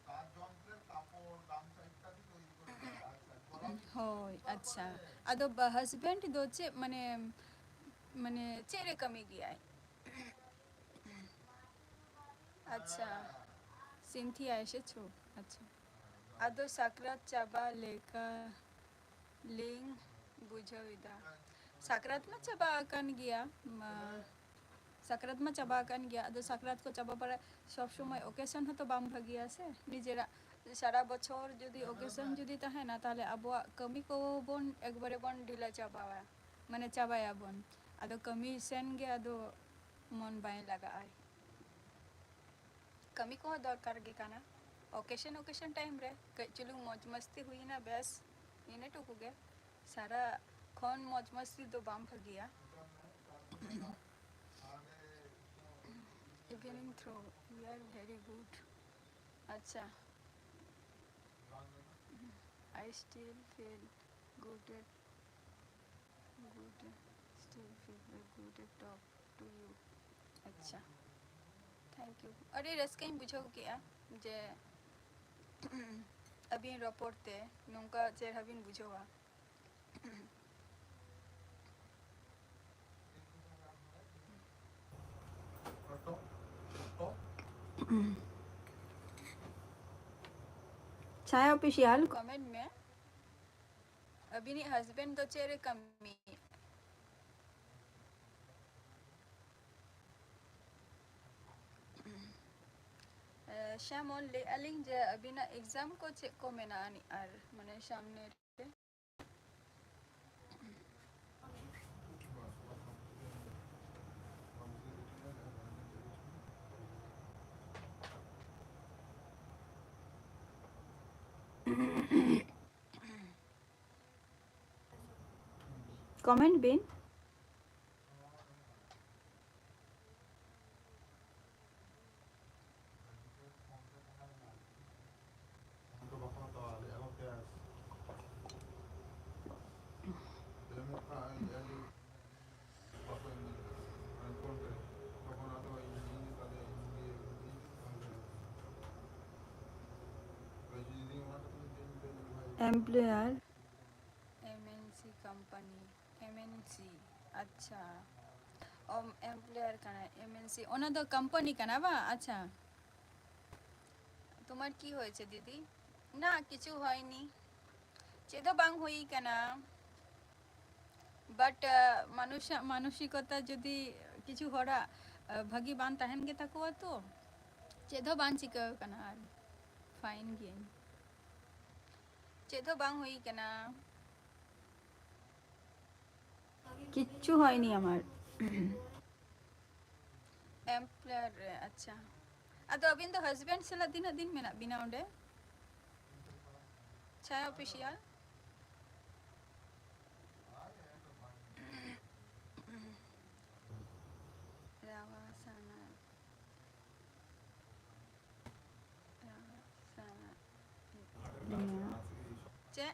তার যন্ত্রের কাপড় গামছা ইত্যাদি তৈরি করে দেয় আচ্ছা গলা বিক্রি होय উপকার अच्छा করে अदो हस्बैंड दो चे माने माने चेरे कमी गया अच्छा হ্যাঁ सिंथिया ऐसे छो अच्छा अदो sakrat chaba leka ling bujawida sakrat mah coba akan gया sakrat mah coba akan gया আদো sakrat को চাবা পারে সব সময় ওকেশন হতো বাম ভাগিয়া আছে নিজেরা সারা বছর যদি ওকেশন যদি তাহে না তাহলে আবুয়া কমি को বন একবারে বন ঢিলা চাবাওয়া মানে চাবায়া বন আদো কমি সেন গে আদো মন বাই লাগা আয় कमी को दरकार गे काना ओकेशन ओकेशन टाइम रे चलू मौज मस्ती हुई ना बेस इने टुकु गे सारा खन मौज मस्ती तो बाम फगिया evening through we are very good अच्छा I still feel good good still feel good talk to you अच्छा थैंक यू अरे रस कहीं बुझो क्या जे अभी रपोर्ट ते नौका चेर हबिन बुझोवा অটো অটো छाया ऑफिशियल कमेंट में अभी नहीं हस्बैंड तो चेहरे कमी श्यामल ले अलिंग जे अभी ना एग्जाम को चेक को में ना आनी आर मने सामने रे कमेंट बिन एम्प्लॉयर एमएनसी कंपनी एमएनसी अच्छा एम्प्लॉयर कना एमएनसी ओना तो कंपनी कना बा अच्छा তোমার কি হয়েছে দিদি না কিছু হয়নি চেদো বাং হই কেনা বাট মানুষ মানসিকতা যদি কিছু হরা ভাগি বান তাহেন গে তাকুয়া তো চেদো বান চিকা কেনা আর ফাইন গেন চেদো বাং হই কেনা কিচ্ছু হয়নি আমার एम्प्लॉयर अच्छा अदो अबिन तो हस्बैंड सला दिन दिन में ना बिना उंडे छाया ऑफिशियल रावासाना रावासाना चे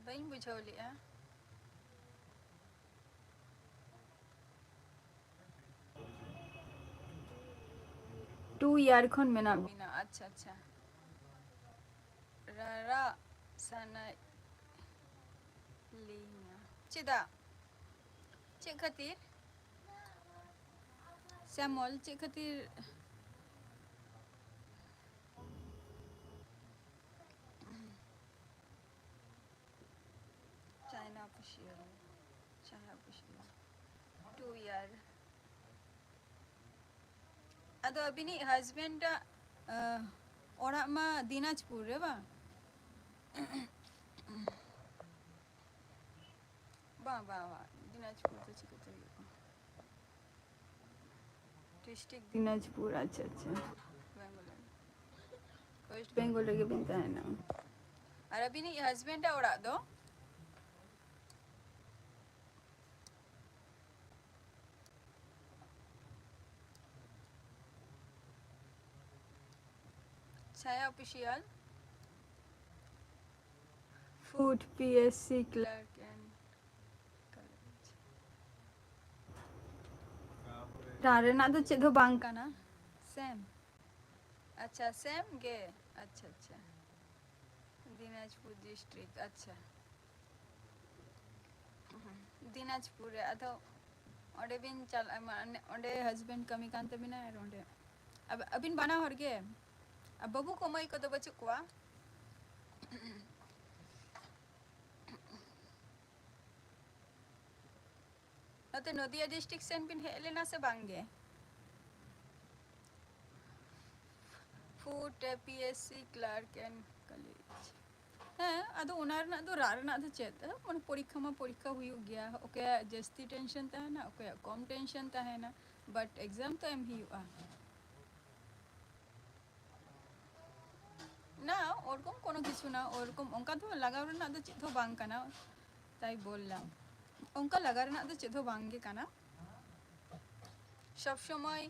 बइन बुझो लिया 2 ईयर खन में ना बिना अच्छा अच्छा रारा साना लिया चिदा चे खातिर सैमल चे खातिर China official China official 2 year अदो अभी नहीं हस्बैंड ओरा मा दिनाजपुर रे बा बा बा बा दिनाजपुर तो चिको तो डिस्ट्रिक्ट दिनाजपुर अच्छा अच्छा बेंगलोर वेस्ट बेंगल ᱨᱮᱜᱮ ᱵᱤᱱ ᱛᱟᱦᱮᱱᱟ ᱟᱨ ᱟᱹᱵᱤᱱᱤᱡ ᱦᱟᱡᱵᱮᱱᱰᱟᱜ ᱚᱲᱟᱜ ᱫᱚ छाया official food PSC clerk and ᱨᱮᱱᱟᱜ ᱫᱚ ᱪᱮᱫ ᱦᱚᱸ ᱵᱟᱝ ᱠᱟᱱᱟ सेम अच्छा सेम गे अच्छा अच्छा दिनाजपुर डिस्ट्रिक्ट अच्छा दिनाजपुर रे अदो ओंडे बिन चल ओंडे हस्बैंड कमी कान तबिना और ओंडे अब अबिन बाना हर गे अब बाबू को मई को तो बच्चू कोआ नते नदिया डिस्ट्रिक्ट सेन बिन हेलेना से बांगे food PSC clerk and college हाँ अदो उनार ना दो रार ना दो चेत मन परीक्षा में परीक्षा हुई गया ओके जस्ती टेंशन ता है ना ओके कम टेंशन ता है ना बट एग्जाम तो एम ही हुआ ना ओरकम कोनो किछु ना ओरकम ओंका तो लगाव रना दो चेत हो बांग काना ताई बोललाम ओंका लगा रना दो चेत हो बांगे काना सब समय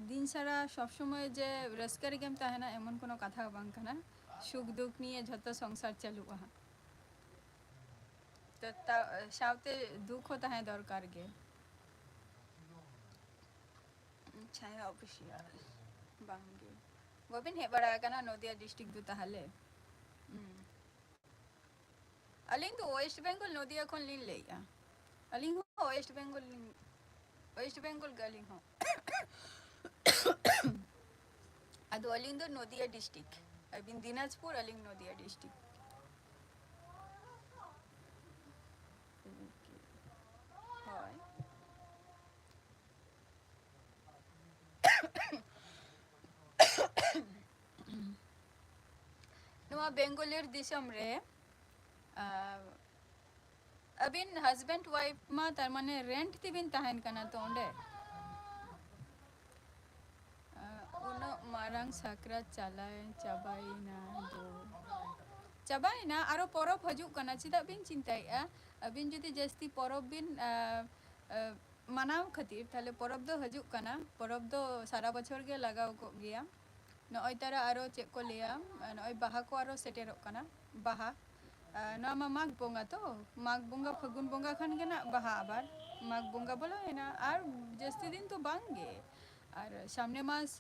दिन सारा सब समय जे रस्का रेगेम ताहेना एमन कोनो कथा बांग काना सुख दुख निये झतो संसार चालुआ तो सावते दुख होता है दरकार गे छाया ऑफिशियल बांगे वबिन हे बड़ा काना नदिया डिस्ट्रिक्ट दु ताहले अलिंग तो वेस्ट बेंगल नदिया खन लिन लेया अलिंग हो वेस्ट बेंगल गलिंग हो अदो अलिंग दो नदिया डिस्ट्रिक्ट अबिन दिनाजपुर अलिंग नदिया डिस्ट्रिक्ट হয় नवा बेंगोलेर दिसम रे अबिन हस्बैंड वाइफ मा तार माने रेंट तिबिन ताहेन कना तो ओंडे उनो मारांग साकरात चालाय चाबाइना दो चाबाइना आरो परब हजू कना चिदा बिन चिंताइया अबिन जुदी जस्ती परब बिन मानाव खातिर ताले परब दो हजू कना परब दो सारा बछर गे लगाव को गया नय तारा आरो चेक को लिया नय बाहा को आरो सेटेरो कना बाहा ना माग बोंगा तो माग बोंगा फगुन बोंगा खान के ना बाहा आबार माग बोंगा बोलो है ना और जस्ती दिन तो बांगे और सामने मास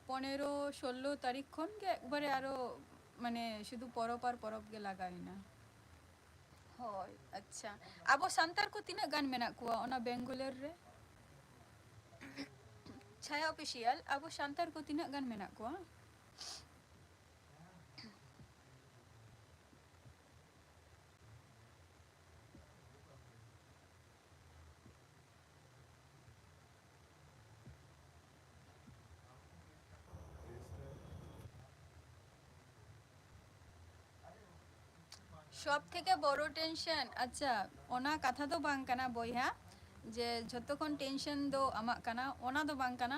15-16 तारीख खन के एकबारे आरो माने शुधु परब और परब गे लागाइना होय अच्छा आबो सांतार को तिना गान मेना कुआ ओना बेंगोलर रे छाया ऑफिशियल आबो सांतार को तिना गान मेना कुआ सब থেকে বড় টেনশন আচ্ছা ওনা কথা তো বাং কানা বইহা যে যতক্ষণ টেনশন দো আমা কানা ওনা তো বাং কানা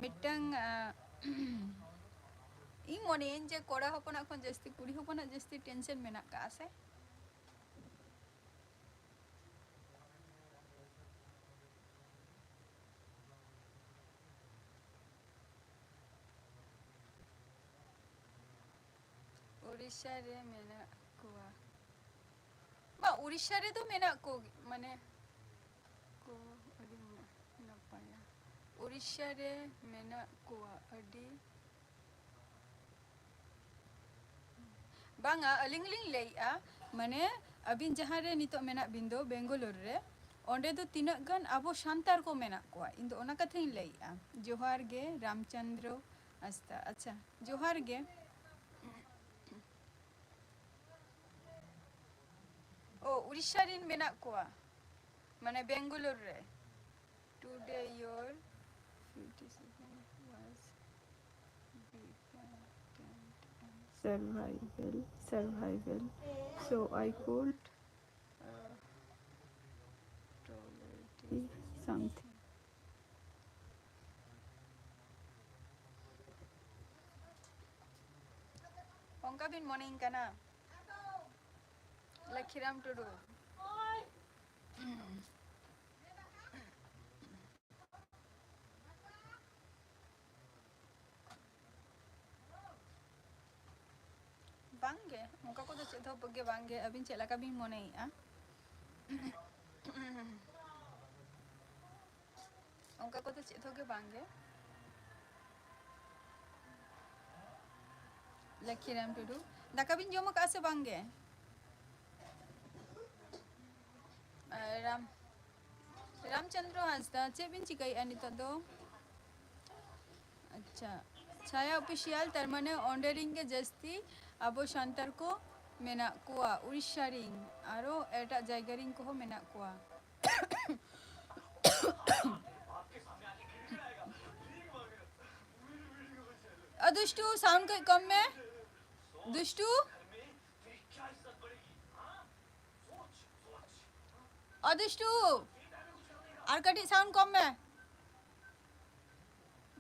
মিটাং ই মনে যে কোড়া হপনা এখন জস্তি কুড়ি হপনা জস্তি টেনশন মেনা কা আছে उड़ीसा रे मेना कुआ बा उड़ीसा रे तो मेना को माने को अडी ना पाया उड़ीसा रे मेना कुआ अडी बांगा अलिंगलिंग लेया माने अबिन जहाँ रे नितो मेना बिंदो बेंगलोर रे ओंडे दो तीना गान आबो शांतार को मेना कुआ इन दो ओना कथाई लेया जोहार गे रामचंद्र आस्ता अच्छा जोहार गे ओ उड़ीसा रिन मेना कुआ माने बेंगलोर रे today your 57 was survival so I could tolerate something bin morning kana Lakhiram Tudu. Bangge, muka ko to chet ho pagge bangge, abin chet laka bin monei a. Muka ko to chet ho ke bangge. Lakhiram Tudu. Daka bin jom ka ase bangge. Ram Ramchandra Hasda, chet bin chikai ani to do. अच्छा छाया official तरमाने ऑनरेरिंग के जस्ती अबो शांतर को मेना कुआ Orissa ring आरो एटा जायगारिंग को हो मेना कुआ अदुष्टु साउंड को कम में दुष्टु अदुष्टु आर कटी साउंड कम में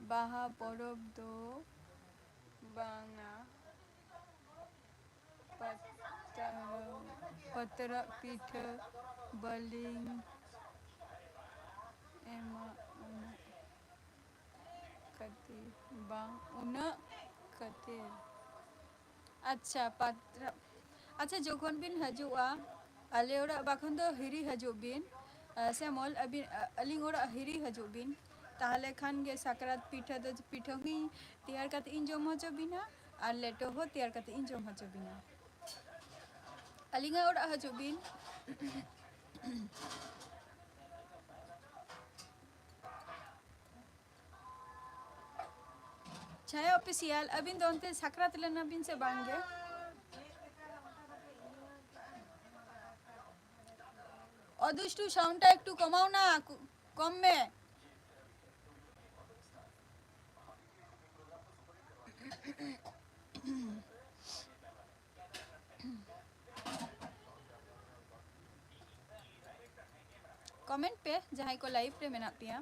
बाहा परोब दो बांगा पतरा पीठ बलिंग एमा कते बांग उन कते अच्छा पतरा अच्छा जोखन बिन हजुआ आले ओरा बाखन दो हिरी हजु बिन सेमोल अबिन अलिंग ओरा हिरी हजु बिन ताहले खान गे साकरात पीठा दो पीठो ही तैयार करते इन जम हजु बिना और लेटो हो तैयार करते इन जम हजु बिना अलिंगा ओरा हजु बिन छाया ऑफिशियल अबिन दोनते साकरात लेना बिन से बांगे अदुष्टु साउंडটা একটু কমাও না কমবে कमेंट पे जहां को लाइव रे मेना पिया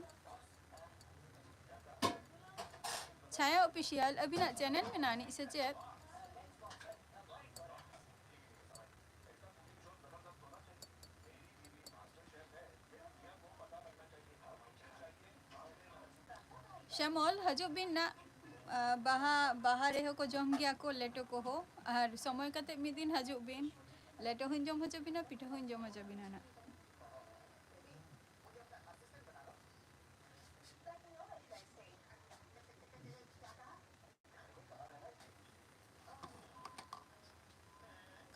छाया ऑफिशियल अभी ना चैनल में नानी से चेक श्यामल हजू बिन ना बाहर हो को जम गया को लेटो को हो और समय कते मिद दिन हजू बिन लेटो हुन जम हजू बिना पिठो हुन जम हजू बिना ना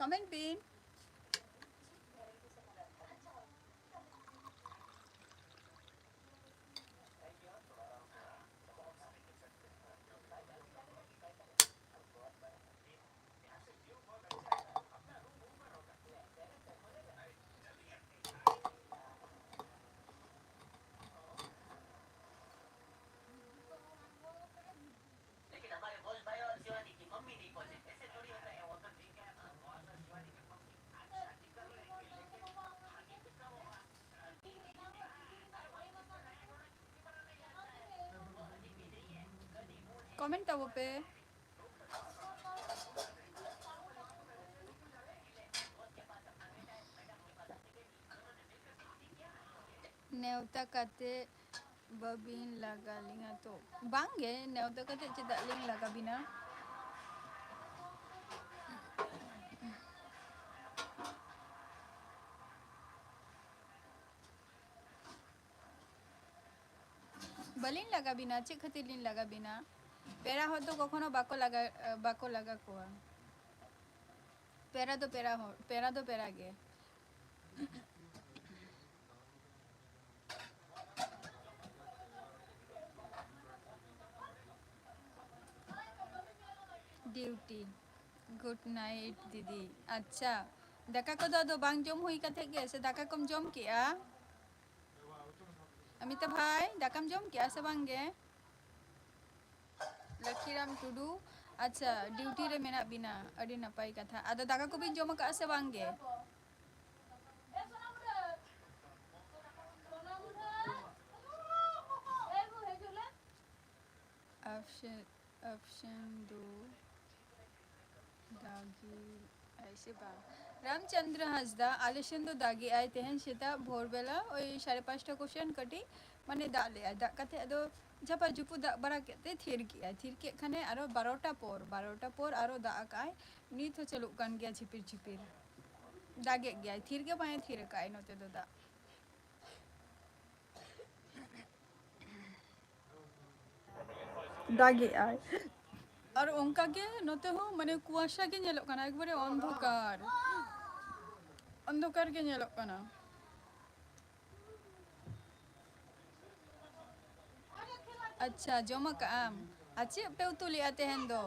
कमेंट बिन कमेंट तब पे नेवता कते बबिन लगा लिंगा तो बांगे नेवता कते चेदा लिंग लगा बिना बलिन लगा बिना चे खातिर लिन लगा बिना पेरा हो तो कखनो बाको लगा कोआ पेरा तो पेरा गे ड्यूटी गुड नाइट दीदी अच्छा दाका को दो बांग जम हुई कथे गे से दाका कम जम किया अमिता भाई दाकम जम किया से बांगे लखीराम टुडू अच्छा ड्यूटी रे मेना बिना अड़ी नपाई कथा आदो दाका को बिन जम का से बांगे ऑप्शन दो दागी ऐसे बा रामचंद्र हासदा आलेशन दो दागी आए तेहन सेता भोर बेला ओई 5:30 क्वेश्चन कटी माने दा ले दा कते अदो झपा झुपु दा बरा केते थिर के खाने आरो 12टा पोर आरो दा आकाय नीत हो चलुक कान गया झिपिर झिपिर दागे गया थिर के बाए थिर काय नोते दो दा दागे आय और उनका के नोते हो माने कुआशा के नेलो काना एकबारे अंधकार के नेलो काना अच्छा जमा का आम अच्छे पे उतुली आते हैं दो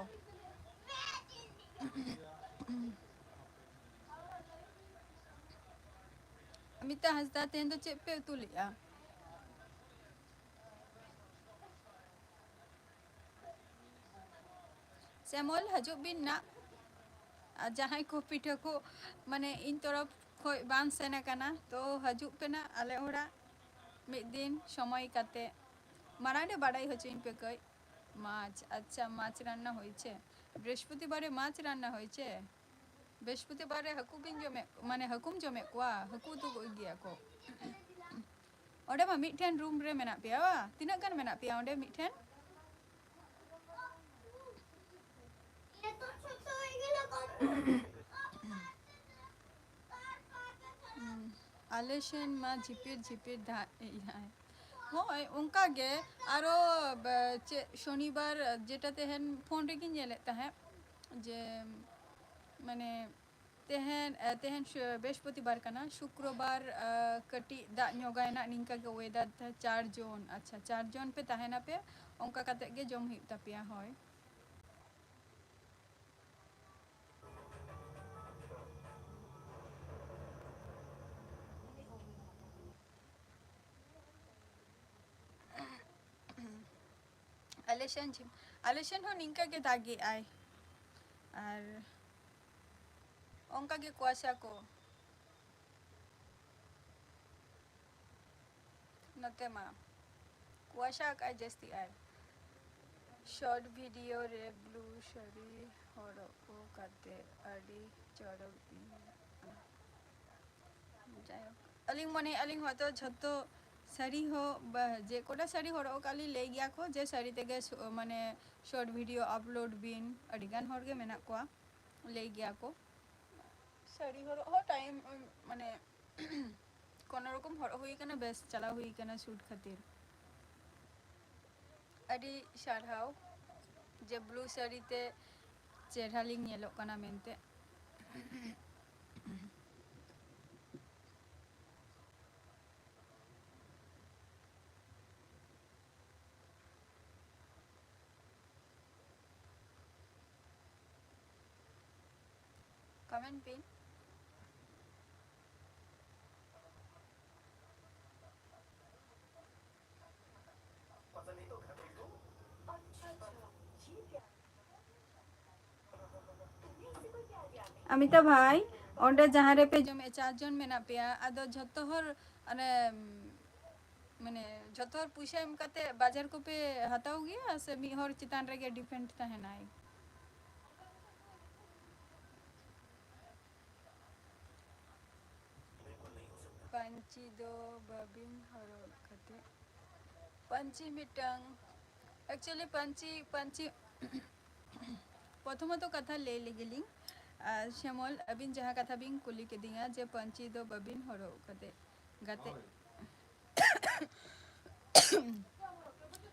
अमिता हंसता हैं तो चेप पे उतुली आ सेमोल हजू बिन ना जहाँ को पिठा को माने इन तरफ खोय बान सेना काना तो हजू पे ना आले ओड़ा मिद दिन समय काते मारांडे बाड़ाई होचे इन पे कई माछ अच्छा माछ रान्ना होइछे बृहस्पतिवारे माछ रान्ना होइछे बृहस्पतिवारे हकु बिन जमे माने हकुम जमे कोआ हकु तो गई गया को ओडे मा मिठेन रूम रे मेना पिया वा तिना गान मेना पिया ओडे मिठेन आलेशन मा झिपिर झिपिर धा होय उनका गे आरो शनिवार जेटा तेहन फोन रे गिन जेले ताहे जे माने तेहन बृहस्पतिवार काना शुक्रवार कटी दा ᱧᱚᱜᱟᱭᱱᱟ निंका गे वेदर था 4 जन अच्छा 4 जन पे ताहेना पे उनका कते गे जम हुई तापिया होय आलेशन हो निंका के दागी आय और उनका के कुआशा को नते मा कुआशा का जस्ती आय शॉर्ट वीडियो रे ब्लू शरी हरो को काते अडी चोरो जायो अलिंग मने अलिंग हतो झतो साड़ी हो जे कोटा साड़ी हरो काली ले गया को जे साड़ी तेगे माने शॉर्ट वीडियो अपलोड बिन अडिगान हर गे मेना को ले गया को साड़ी हरो हो टाइम माने कोनो रकम हरो हुई कना बेस चला हुई कना शूट खातिर अडी सारहाव जे ब्लू साड़ी ते चेहरा लिंग येलो कना मेनते कमेंट पिन अमिता भाई ओंडे जहाँ रे पे जमे 4 जन मेना पेया आदो झतो हर अने माने झतो हर पुइसा एम काते बाजार को पे हताओ गया से मी हर चितान रे गे डिपेंड तहनाई पंची दो बबिन हरो कते पंची मिटंग एक्चुअली पंची प्रथम तो कथा ले गेली श्यामल अबिन जहाँ कथा बिन कुली के दिया जे पंची दो बबिन हरो कते गाते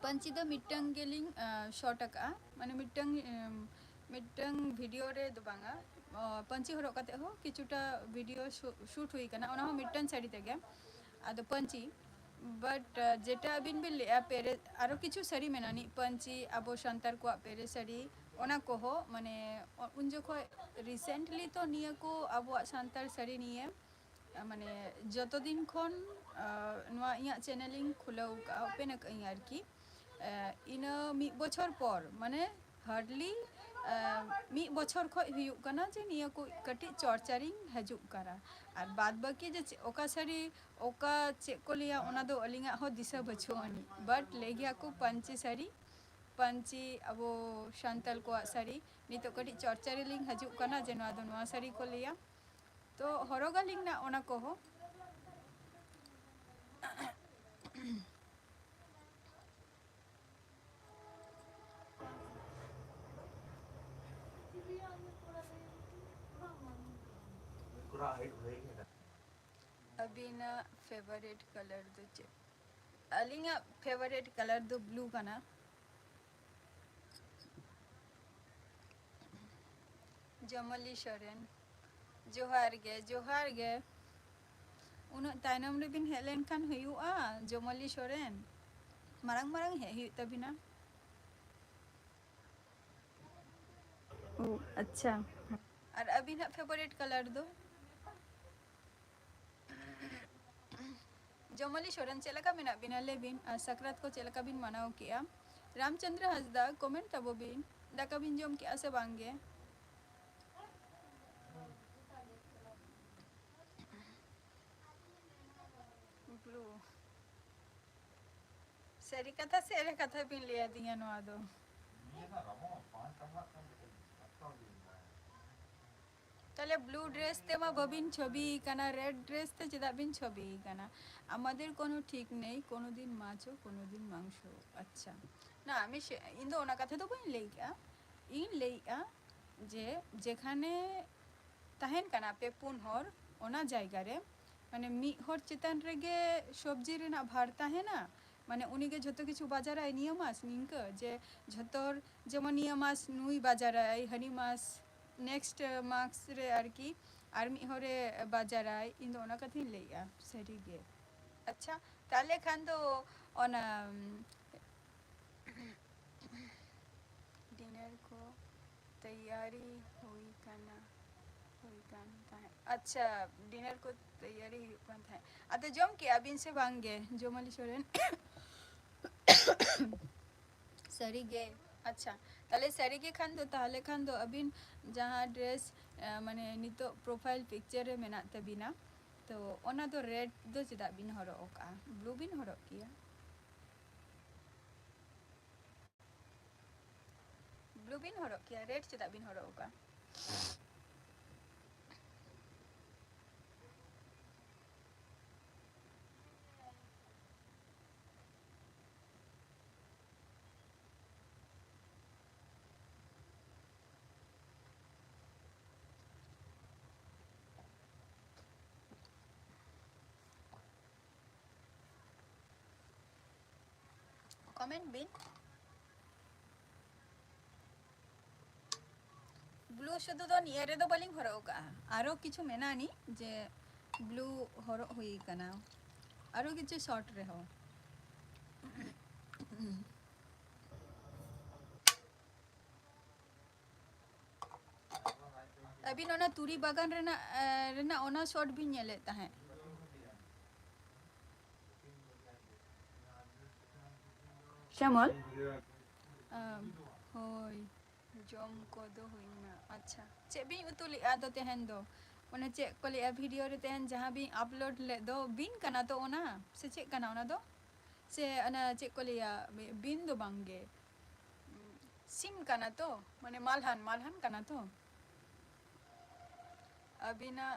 पंची दो मिटंग गेलिंग शॉर्टका माने मिटंग वीडियो रे दो बांगा पंची हरो कते हो किचुटा वीडियो शूट हुई कना ओना हो मिटन साड़ी तेगे आदो पंची बट जेटा अबिन बिन ले पेरे आरो किछु साड़ी मेनानी पंची अबो संतार को पेरे साड़ी ओना को हो माने उन जो रिसेंटली तो निया को अबो संतार साड़ी निये माने जतो दिन खन नवा इया चैनलिंग खुलाव का ओपन कई आरकी इना मी बछर पर माने हार्डली मी बछर खय हुयुग कना जे निया को कटी चर्चारिंग हजुग करा और बाद बाकी जे ओका साड़ी ओका चेक को लिया ओना दो अलिंगा हो दिशा बछुआनी बट ले गया को पंची साड़ी पंची अबो शांतल को साड़ी नितो कटी चर्चा रे लिंग हजु कना जे नवा दो नवा साड़ी को लिया तो हरोगा लिंग ना ओना को हो पूरा हाइट होएगा अभी ना फेवरेट कलर दो चे अलिंगा फेवरेट कलर दो ब्लू कना जमली शरण जोहार गे उन ताइनम रे बिन हेलेन खान हुआ जमली शरण marang marang he hi tabina ओ अच्छा और अभी ना फेवरेट कलर दो जमली शरण चेलका बिना बिना लेबिन सकरात को चेलका बिन मनाओ किया रामचंद्र हसदा कमेंट तबो बिन दाका बिन जम किया से बांगे ब्लू सेरी कथा बिन लिया दिया नो आदो ये ना रमो 5 टका कम अच्छा हो তাহলে ব্লু ড্রেস তে মা ববিন ছবি কানা রেড ড্রেস তে চেদা বিন ছবি কানা আমাদের কোনো ঠিক নেই কোনো দিন মাছও কোনো দিন মাংস আচ্ছা না আমি ইন্দো ওনা কথা তো বইন লেইকা যে যেখানে তাহেন কানা পে পুন হর ওনা জায়গা রে মানে মি হর চেতান রেগে সবজি রেনা ভার তাহে না মানে উনিকে যত কিছু বাজারায় নিয়মাস নিঙ্ক যে যতর যেমন নিয়মাস নুই বাজারায় হানি মাস नेक्स्ट मार्क्स रे आरकी आर्मी होरे बाजाराय इन दो ना कथि लेया सरी गे अच्छा ताले खान दो ओना डिनर को तैयारी हुई कान अच्छा डिनर को तैयारी हुई कान था अते जम के अबिन से बांगे जोमली सोरेन सरी गे अच्छा ताले सारी के खान दो ताले खान दो अबिन जहाँ ड्रेस माने नितो प्रोफाइल पिक्चर रे मेना तबिना तो ओना तो रेड दो चेदा बिन हरो ओका ब्लू बिन हरो किया ब्लू बिन हरो किया रेड चेदा बिन हरो ओका कमेंट बिन ब्लू शुद्ध तो नियर दो बलिंग हरो का आरो किछु मेना नी जे ब्लू हरो हुई कना आरो किछु शॉर्ट रे हो अभी नोना तुरी बागान रेना ओना शॉर्ट भी नेले ताहे श्यामल होय जम को दो हुईना अच्छा चे भी उतुली आदो तेहन दो ओने चे को ले वीडियो रे तेहन जहां भी अपलोड ले दो बिन कना तो ओना से चे कना ओना दो से अना चे को ले बिन दो बांगे सिम कना तो माने मालहान कना तो अभी ना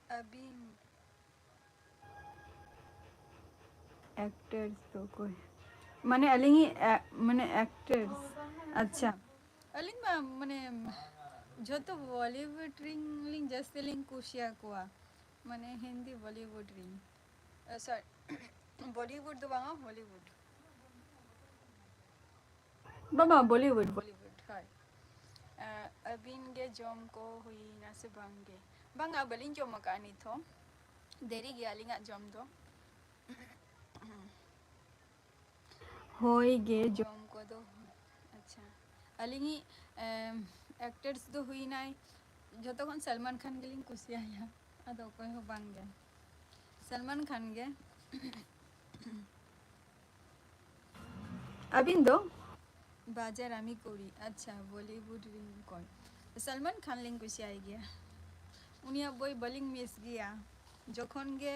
अभी एक्टर्स तो कोई माने अलिंगी माने एक्टर्स अच्छा अलिंग माने जो तो बॉलीवुड रिंग जैसे लिंग कुशिया कोआ माने हिंदी बॉलीवुड रिंग सॉरी बॉलीवुड तो बांगा हॉलीवुड बाबा बॉलीवुड हाय अबिन गे जम को हुई ना से बांगे बांगा बलिंग जम मकानी थो देरी गया लिंगा जम दो होई गे जम को दो अच्छा अलिंगी एक्टर्स दो हुई नाई जो तो कौन सलमान खान के लिंग कुसिया या अदो कोई हो बांगे सलमान खान गे अबिन दो বাজার আমি করি আচ্ছা বলিউড রিং কই সলমান খান লিং কুসিয়াই গিয়া উনিয়াᱜ বই বালিং মিস গিয়া যখন গে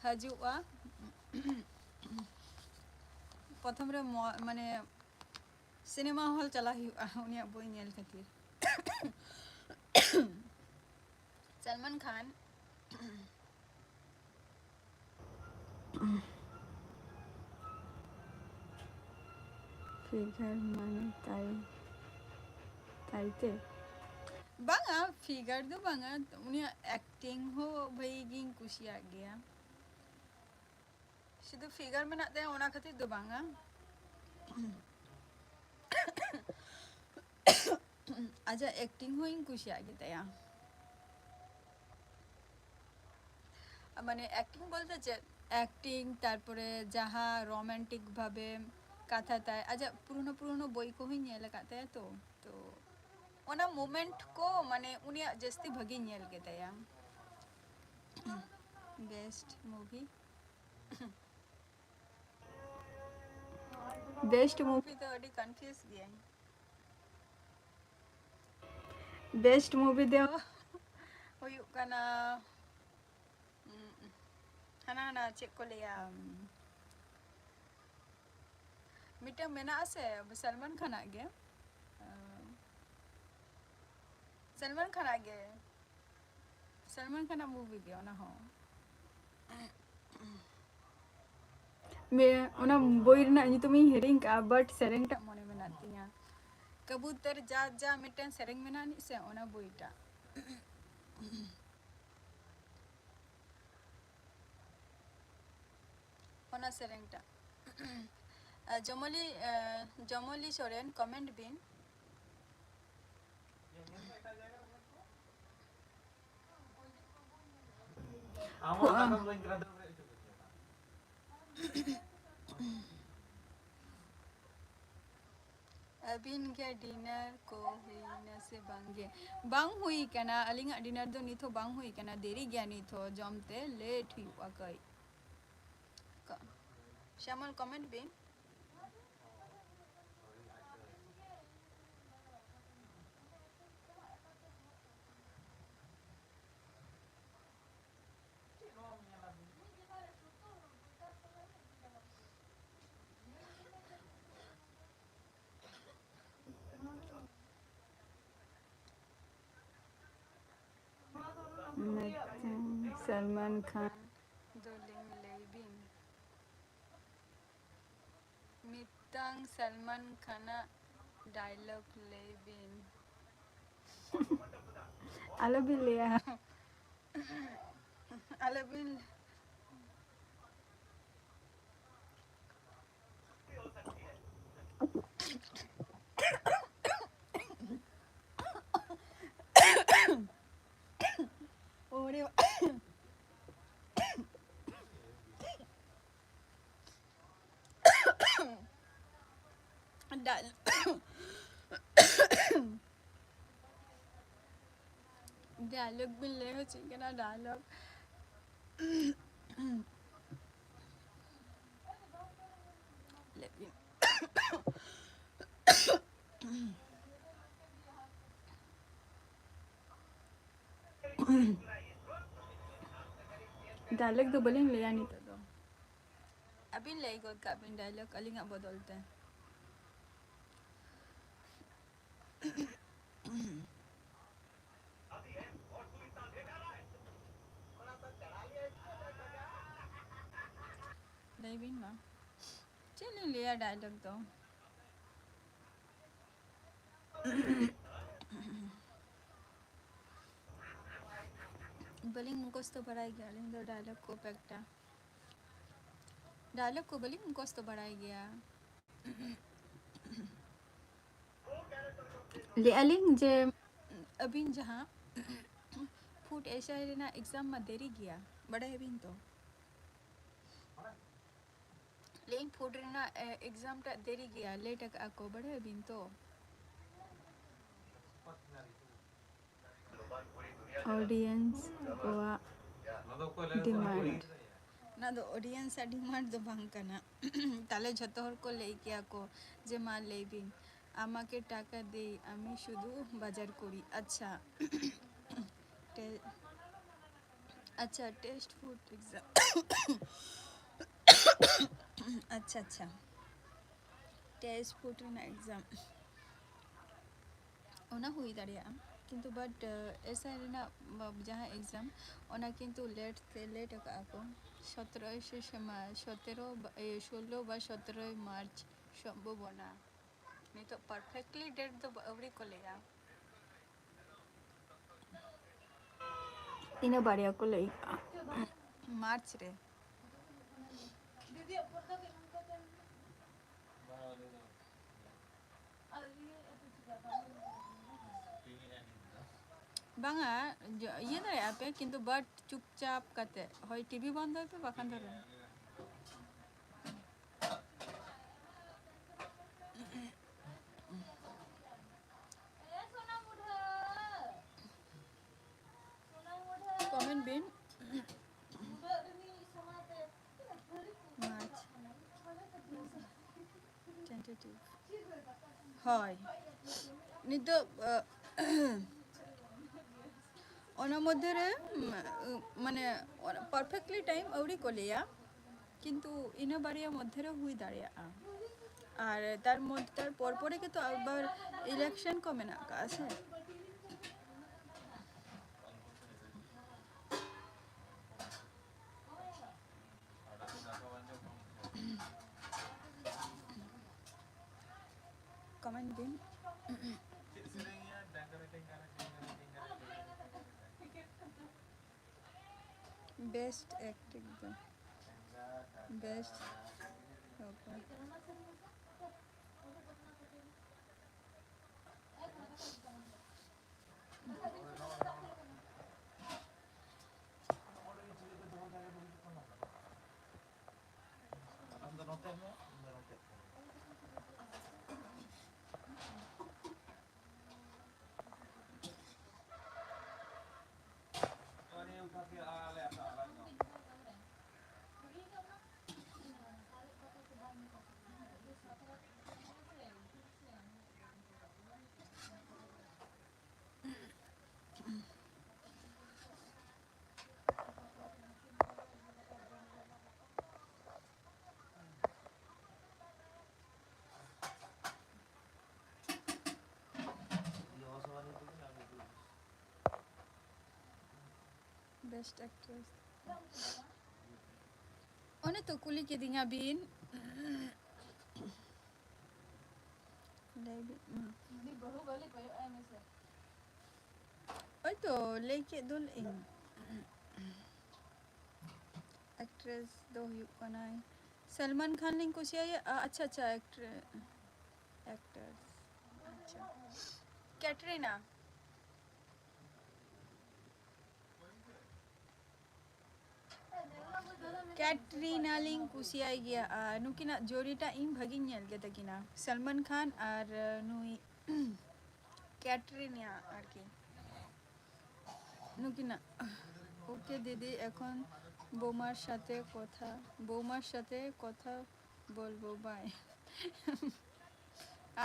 হাজুआ প্রথম রে মানে সিনেমা হল চালা হুᱭᱩᱜᱼᱟ উনিয়াᱜ বই ñᱮᱞ খাতির সলমান খান ফিগার মানে তাইতে বাংা ফিগার do বাংা উনিয়াᱜ অ্যাক্টিং হো ভাই গিং কুসিয়াᱜ গিয়া শুধু ফিগার মেনাᱜ তাᱭᱟ ᱚᱱᱟ ᱠᱷᱟᱹᱛᱤᱨ do বাংা আচ্ছা অ্যাক্টিং হইং কুসিয়াᱜ গে তাᱭᱟ মানে অ্যাক্টিং বলতে যে অ্যাক্টিং তারপরে যাহা রোমান্টিক ভাবে কথা তাই আচ্ছা পুরনো বই কো হই ñᱮᱞ ᱟᱠᱟᱫ তাᱭᱟ তো ওনা মোমেন্ট কো মানে উনিয়াᱜ জাস্তি ভাগি ñᱮᱞ গে তাᱭᱟ বেস্ট মুভি তো আডি কনফিউজ গিয়া বেস্ট মুভি দে ᱦᱩᱭᱩᱜ ᱠᱟᱱᱟ ᱦᱟᱱᱟ ᱪᱮᱫ ᱠᱚ ᱞᱟᱹᱭᱟ ᱢᱤᱫᱴᱟᱝ ᱢᱮᱱᱟᱜ ᱟᱥᱮ ᱥᱟᱞᱢᱟᱱ ᱠᱷᱟᱱᱟᱜ ᱜᱮ ᱥᱟᱞᱢᱟᱱ ᱠᱷᱟᱱᱟᱜ মুভি ᱜᱮ ᱚᱱᱟ ᱦᱚᱸ ᱚᱱᱟ ᱵᱳᱭ ᱨᱮᱱᱟᱜ ᱧᱩᱛᱩᱢᱤᱧ ᱦᱤᱲᱤᱧ ᱠᱟᱜᱼᱟ ᱵᱟᱴ ᱥᱮᱨᱮᱧᱴᱟᱜ ᱢᱚᱱᱮ ᱢᱮᱱᱟᱜ ᱛᱤᱧᱟ कबूतर जा मिटन सेरेंग में ना से ओना बोईटा ओना सेरेंगटा जमली सोरेन कमेंट बिन अबिन के डिनर को हुईना से बांग हुई कना अलिंगा डिनर दो निथो बांग हुई कना देरी गया निथो जमते लेट हुआ कई श्यामल कमेंट बिन सलमान खान दोलिंग लेबिन मितंग सलमान खाना डायलॉग लेबिन अलबिलिया अलबिल ओरे डायलॉग भी ले हो चाहिए ना डायलॉग लेकिन डायलॉग तो बोलेंगे ले नहीं तो अभी ले गोद का अभी डायलॉग अलिंगा बदलते हैं लेबिन ना चलिए लिया डायलॉग तो बलिंग मुकोस तो बढ़ाई गया लेकिन तो डायलॉग को पैक्टा डायलॉग को बलिंग मुकोस तो बढ़ाई गया ले अलिंग जे अभी जहाँ फूड ऐसा है ना एग्जाम में देरी गया बड़ा है बिन तो लेकिन फूड ना एग्जाम टा देरी गया लेट ako बड़ा है बिन तो ऑडियंस को डिमांड ना दो ऑडियंस डिमांड दो बांग कना ताले झतो हर को ले किया को जे मा लेबिन আমাকে টাকা দেই আমি শুধু বাজার করি আচ্ছা টে- আচ্ছা টেস্ট ফুড এক্সাম अच्छा अच्छा टेस्ट फूड एग्जाम ओना हुई दाड़िया किंतु बट ऐसा है ना जहाँ एग्जाम ओना किंतु लेट से लेट को 17 से 17 16 বা 17 मार्च সম্ভাবনা नहीं तो परफेक्टली डेट तो अवरी को लेगा तीनों बारिया को लेगा मार्च रे बांगा ये ना यहाँ पे किंतु बट चुपचाप करते होय टीवी बंद है पे बाखान धरे कमेंट बिन मार्च टेंटेटिव হয় নিতো ওনার মধ্যে মানে পারফেক্টলি টাইম আউরি কলিয়া কিন্তু ইনা বাড়িয়া মধ্যে হুই দাঁড়িয়া আর তার মধ্যে তার পরপরে কিন্তু আবার ইলেকশন কমে না আছে কমেন্ট দিন best acting the best best actress ओने तो कुली के दिंगा बीन ओए तो लेके दुल इन एक्ट्रेस दो हुई कनाई सलमान खान लिंग कुछ ये अच्छा अच्छा एक्टर्स अच्छा कैटरीना कैटरीना लिंग कुसियाई गया नुकिना जोड़ीटा इन भगिन नेल के तकिना सलमान खान और नुई कैटरीना आरकी नुकिना ओके दीदी এখন বৌমার সাথে কথা বলবো বাই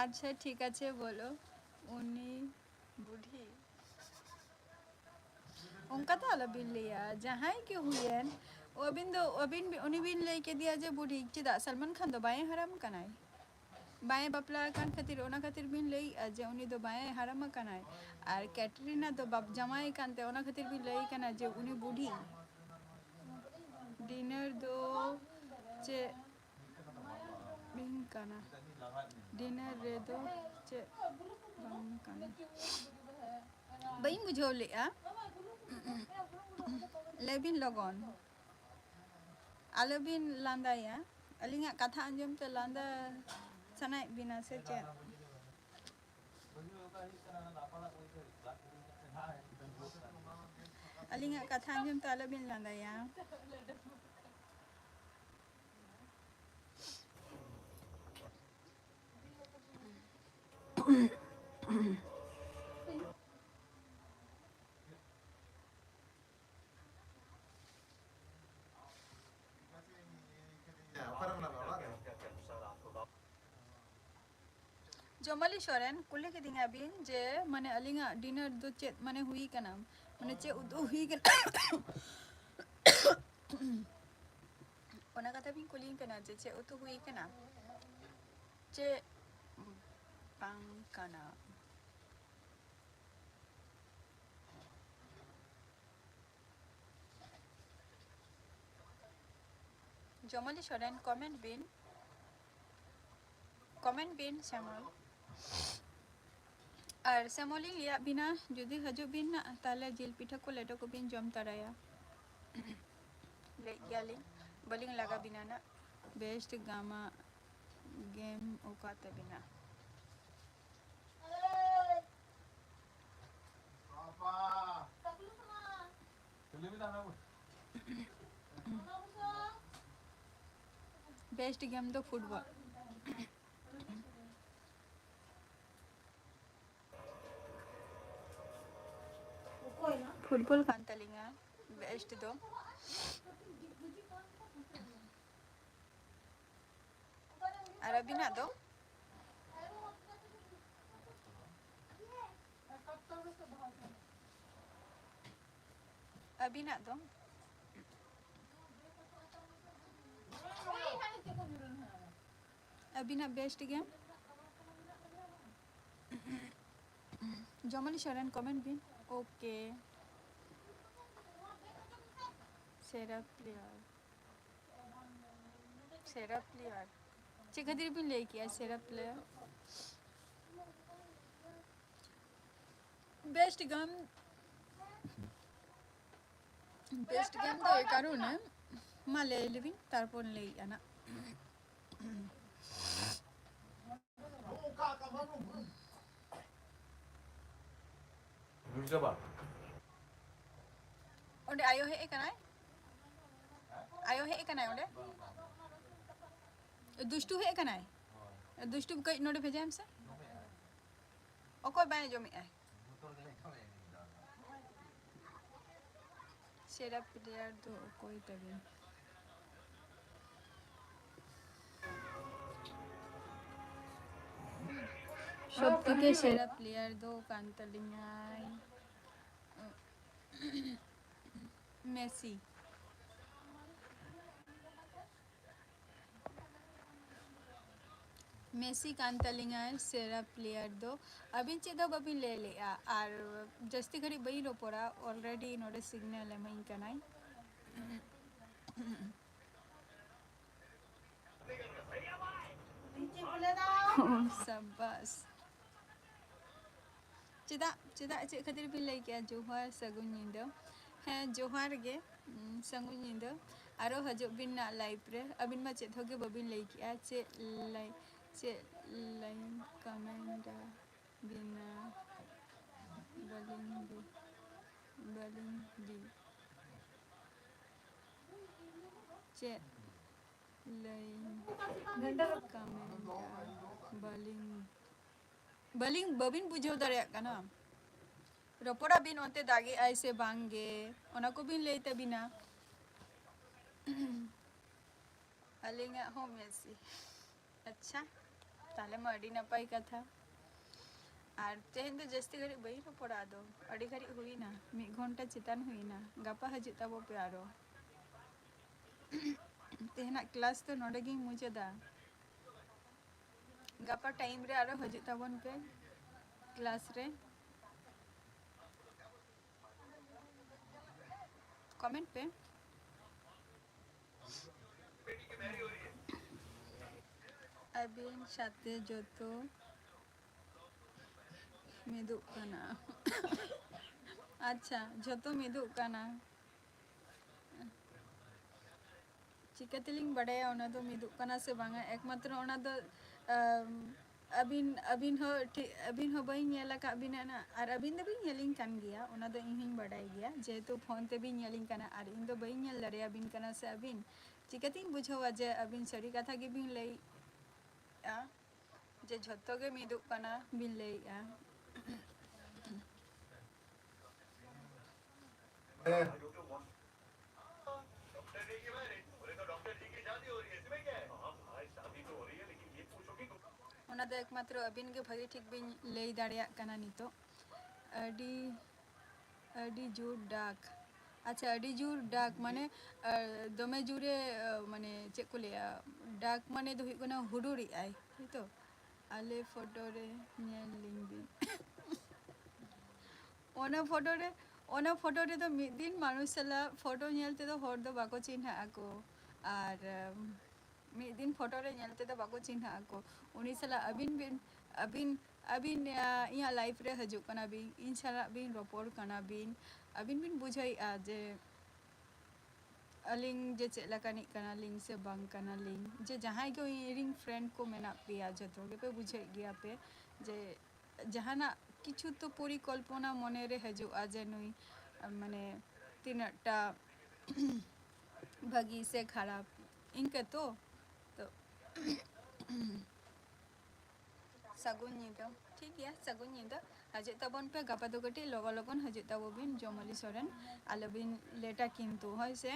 আচ্ছা ঠিক আছে বলো উনি বুढ़ी उनका तो अलग बिन लिया जहाँ के हुए हैं अबिन उन्हीं बिन लेके दिया जे बूढ़ी चिदा सलमान खान तो बाएं हराम कनाई बाएं बपला कान खातिर ओना खातिर बिन ले जे उन्हीं तो बाएं हराम कनाई और कैटरीना तो बाप जमाई कानते ओना खातिर बिन ले कना जे उन्हीं बूढ़ी डिनर दो चे बिन कना डिनर रे दो चे बन कना बाई मुझे ले लेबिन लगन आलबिन लांदा या अलिंगा कथा अंजम ते लांदा सनाय बिना से चे अलिंगा कथा अंजम ते आलबिन लांदा या जमली सोरेन कुले के दिंगा बिन जे माने अलिंगा डिनर दो चेत माने हुई कना माने चे उदो हुई कना ओना कथा बिन कुलिंग कना जे चे उतो हुई कना चे पांग कना जमली सोरेन कमेंट बिन श्यामल और श्यामली लिया बिना जुदी हजू बिन ना ताले जिल पिठा को लेटो को बिन जम तराया ले याली बलिंग लगा बिना ना बेस्ट गामा गेम ओकाता बिना पापा बेस्ट गेम तो फुटबॉल फुटबॉल कांता लिंगा बेस्ट दो अरबिना दो अबिना दो अबिना बेस्ट गेम जमली शरण कमेंट बिन ओके सेरा प्लेयर चे खातिर बिन ले किया सेरा प्लेयर बेस्ट गेम तो ए कारुने मा ले लिबिन तारपन ले आना ओंडे आयो हे कनाय ओंडे दुष्टु हे कनाय दुष्टु कई नोडे भेजा हमसे ओको बाय जमी आय सेरा प्लेयर तो कोई तभी सब के सेरा प्लेयर दो कांतलिंगाय मेसी कांतलिंगाय सेरा प्लेयर दो अबिन चेदो बबिन ले लिया और जस्ती घड़ी बई रो पड़ा ऑलरेडी नोडे सिग्नल है मई कनाई सबस चेदा चे खातिर बिन ले किया जोहार सगुन निंदो हैं जोहार गे सगुन निंदो आरो हजो बिन ना लाइव रे अबिन मा चेद होगे बबिन ले किया चे लाइन कमेंट बिना बलिंग दी चे लाइन कमेंट बलिंग बबिन बुझो दरे कना रोपड़ा बिन ओते दागे ऐसे बांगे ओना को बिन लेते बिना अलिंगा हो मेसी अच्छा ताले मडी नपाई कथा और तेहन तो जस्ती घड़ी बई रोपड़ा दो अड़ी घड़ी हुई ना 1 घंटा चितान हुई ना गापा हजू तबो पे आरो तेहना क्लास तो नोडे गिंग मुचादा गापा टाइम रे आरो हजू तबन पे क्लास रे कमेंट पे अबिन साथे जोतो मिदु कना अच्छा जोतो मिदु कना चिकतिलिंग बड़े ओना तो मिदु कना से बांगा एकमात्र ओना तो अबिन हो बई नेला का अबिना ना और अबिन दो बिन नेलिंग कान गया ओना दो इहिं बड़ाई गया जेतु फोन ते बिन नेलिंग काना और इन दो बई नेल दरे अबिन कना से अबिन चिकतिंग बुझवा जे अबिन सरी कथा के बिन लई आ जे झत्तो के मिदु कना बिन लई आ ᱚᱱᱟ ᱫᱚ ᱮᱠᱢᱟᱛᱨᱚ ᱟᱹᱵᱤᱱ ᱜᱮ ᱵᱷᱟᱹᱜᱤ ᱴᱷᱤᱠ ᱵᱤᱱ ᱞᱟᱹᱭ ᱫᱟᱲᱮᱭᱟᱜ ᱠᱟᱱᱟ ᱱᱤᱛᱚᱜ ᱟᱹᱰᱤ ᱡᱳᱨ ᱰᱟᱠ ᱟᱪᱪᱷᱟ ᱟᱹᱰᱤ ᱡᱳᱨ ᱰᱟᱠ ᱢᱟᱱᱮ ᱫᱚᱢᱮ ᱡᱳᱨᱮ ᱢᱟᱱᱮ ᱪᱮᱫ ᱠᱚ ᱞᱟᱹᱭᱟ ᱰᱟᱠ ᱢᱟᱱᱮ ᱫᱚ ᱦᱩᱭᱩᱜ ᱠᱟᱱᱟ ᱦᱩᱰᱩᱨᱮᱜ ᱟᱭ ᱛᱟᱭᱛᱚ ᱟᱞᱮ ᱯᱷᱳᱴᱳ ᱨᱮ ᱧᱮᱞ ᱞᱤᱧ ᱵᱤᱱ ᱚᱱᱟ ᱯᱷᱳᱴᱳ ᱨᱮᱫᱚ ᱢᱤᱫ ᱫᱤᱱ ᱢᱟᱱᱩষ ᱥᱟᱞᱟᱜ ᱯᱷᱳᱴᱳ ᱧᱮᱞ ᱛᱮᱫᱚ ᱦᱚᱲ ᱫᱚ ᱵᱟᱠᱚ ᱪᱤᱱᱦᱟᱹᱜ ᱟᱠᱚ ᱟᱨ ᱢᱤᱫ ᱫᱤᱱ ᱯᱷᱳᱴᱳ ᱨᱮ ᱧᱮᱞ ᱛᱮᱫᱚ ᱵᱟᱠᱚ ᱪᱤᱱᱦᱟᱹᱜ ᱟᱠᱚ ᱩᱱᱤ ᱥᱟᱞᱟᱜ ᱟᱹᱵᱤᱱ ᱤᱧᱟᱹᱜ ᱞᱟᱭᱤᱯᱷ ᱨᱮ ᱦᱤᱡᱩᱜ ᱠᱟᱱᱟ ᱵᱤᱱ ᱤᱧ ᱥᱟᱞᱟᱜ ᱵᱤᱱ ᱨᱚᱯᱚᱲ ᱠᱟᱱᱟ ᱵᱤᱱ ᱟᱹᱵᱤᱱ ᱵᱤᱱ ᱵᱩᱡᱷᱟᱹᱣᱮᱫᱼᱟ ᱡᱮ ᱟᱹᱞᱤᱧ ᱡᱮ ᱪᱮᱫ ᱞᱮᱠᱟᱱᱤᱡ ᱠᱟᱱᱟᱞᱤᱧ ᱥᱮ ᱵᱟᱝ ᱠᱟᱱᱟᱞᱤᱧ ᱡᱮ ᱡᱟᱦᱟᱸᱭ ᱜᱮ ᱤᱧᱨᱮᱱ ᱯᱷᱨᱮᱱᱰ ᱠᱚ ᱢᱮᱱᱟᱜ ᱯᱮᱭᱟ ᱡᱚᱛᱚ ᱜᱮᱯᱮ ᱵᱩᱡᱷᱟᱹᱣᱮᱫ ᱜᱮᱭᱟ ᱯᱮ ᱡᱮ ᱡᱟᱦᱟᱱᱟᱜ ᱠᱤᱪᱷᱩ ᱛᱚ ᱯᱚᱨᱤᱠᱚᱞᱯᱚᱱᱟ ᱢᱚᱱᱮᱨᱮ ᱦᱤᱡᱩᱜᱼᱟ ᱡᱮ ᱱᱩᱭ ᱢᱟᱱᱮ ᱛᱤᱱᱟᱹᱜ ᱴᱟ ᱵᱷᱟᱹᱜᱤ ᱥᱮ ᱠᱷᱟᱨᱟᱯ ᱤᱱᱠᱟᱹ ᱛᱚ ᱥᱟᱹᱜᱩᱱ ᱧᱤᱫᱟᱹ ᱴᱷᱤᱠ ᱜᱮᱭᱟ ᱥᱟᱹᱜᱩᱱ ᱧᱤᱫᱟᱹ ᱦᱤᱡᱩᱜ ᱛᱟᱵᱚᱱ ᱯᱮ ᱜᱟᱯᱟ ᱫᱚ ᱠᱟᱹᱴᱤᱡ ᱞᱚᱜᱚᱱ ᱦᱤᱡᱩᱜ ᱛᱟᱵᱚᱱ ᱵᱤᱱ ᱡᱚᱢᱚᱞᱤ ᱥᱚᱨᱮᱱ ᱟᱞᱚᱵᱤᱱ ᱞᱮᱴᱟ ᱠᱤᱱᱛᱩ ᱦᱳᱭ ᱥᱮ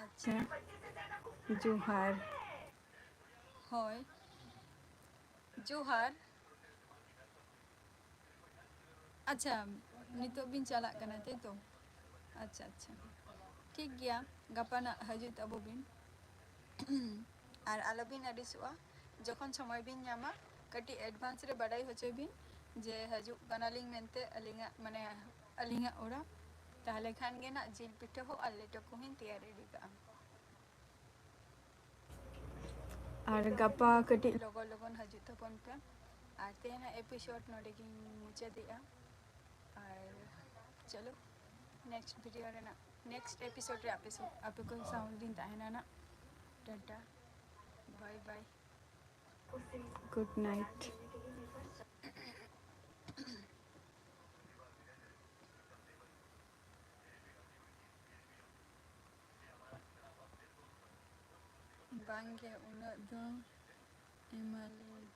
আচ্ছা জোহার হয় জোহার আচ্ছা নিতোᱜ ᱵᱤᱱ ᱪᱟᱞᱟᱜ ᱠᱟᱱᱟ ᱛᱟᱭᱛᱚ ᱟᱪᱪᱷᱟ ᱟᱪᱪᱷᱟ ᱴᱷᱤᱠ ᱜᱮᱭᱟ ᱜᱟᱯᱟᱱᱟᱜ ᱦᱤᱡᱩᱜ ᱛᱟᱵᱚ ᱵᱤᱱ ᱟᱨ ᱟᱞᱚᱵᱤᱱ ᱟᱹᱲᱤᱥᱚᱜᱼᱟ ᱡᱚᱠᱷᱚᱱ ᱥᱚᱢᱚᱭ ᱵᱤᱱ ᱧᱟᱢᱟ ᱠᱟᱹᱴᱤᱡ ᱮᱰᱵᱷᱟᱱᱥ ᱨᱮ ᱵᱟᱰᱟᱭ ᱦᱚᱪᱚᱭ ᱵᱤᱱ ᱡᱮ ᱦᱤᱡᱩᱜ ᱠᱟᱱᱟᱞᱤᱧ ᱢᱮᱱᱛᱮ ᱟᱹᱞᱤᱧᱟᱜ ᱚᱲᱟᱜ ᱛᱟᱦᱞᱮ ᱠᱷᱟᱱ ᱜᱮ ᱱᱟᱜ ᱡᱤᱞ ᱯᱤᱴᱷᱟᱹ ᱦᱚᱸ ᱟᱨ ᱞᱮᱴᱚ ᱠᱚᱦᱚᱸᱧ ᱛᱮᱭᱟᱨ ᱨᱮᱰᱤ ᱠᱟᱜᱼᱟ ᱟᱨ ᱜᱟᱯᱟ ᱠᱟᱹᱴᱤᱡ ᱞᱚᱜᱚᱱ ᱦᱤᱡᱩᱜ ᱛᱟᱵᱚᱱ ᱯᱮ ᱟᱨ ᱛᱮᱦᱮᱧᱟᱜ ᱮᱯᱤᱥᱳᱰ ᱱᱚᱰᱮ ᱜᱤᱧ ᱢᱩᱪᱟᱹᱫᱮᱜᱼᱟ ᱟᱨ ᱪᱚᱞᱚ नेक्स्ट वीडियो रेना नेक्स्ट एपिसोड रे आपे को साउंड दिन ताहेना ना टाटा बाय बाय गुड नाइट बांगे उना दो एमाली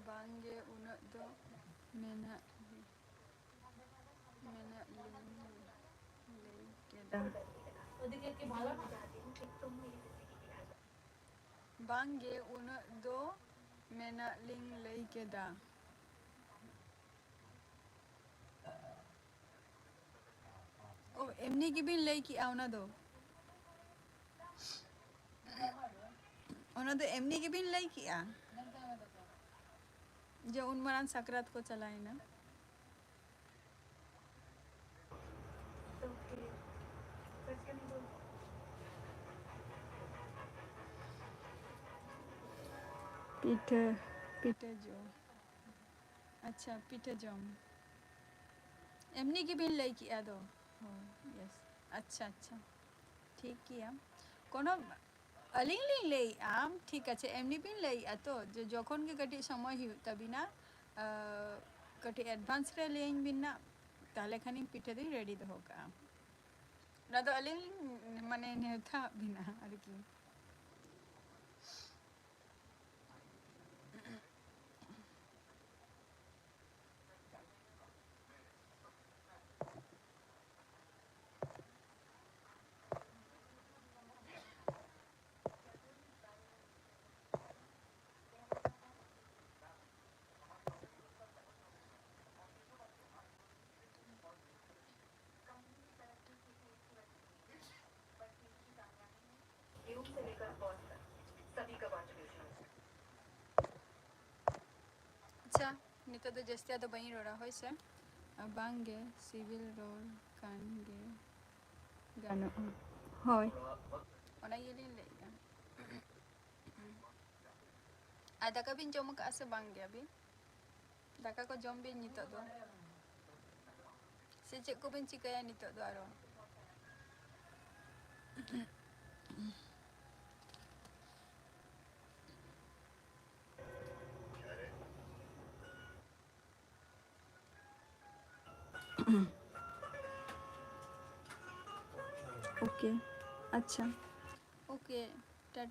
बांगे उना दो मेना लिंग केदा ওদিকে কি ভালো না बांगे उना दो मेना लिंग लई केदा ओ एमनी की बिन लई की आवना दो ओना दो एमनी की बिन लई की आ जो उन मरान सकरात को चलाए ना पीठे पीठे जो अच्छा पीठे जम एमनी की बिन लई की आदो यस अच्छा अच्छा ठीक किया कोनो अलिंग लिंग लई आम ठीक আছে এমনি বিন লই এত যে যখন কি কাটি সময় হি তবিনা কাটি অ্যাডভান্স রে লেইন বিনা তাহলে খানি পিঠে দিন রেডি দো হোকা না তো अलिंग মানে নেথা বিনা আর কি अच्छा नितो तो जस्तिया तो बही रोड़ा होय से बांगे सिविल रोल कानगे गानो होय ओना येली लेगा आ दाका बिन जम का से बांगे अभी दाका को जम बिन नितो दो से चेक को बिन चिकाया नितो दो आरो ओके अच्छा ओके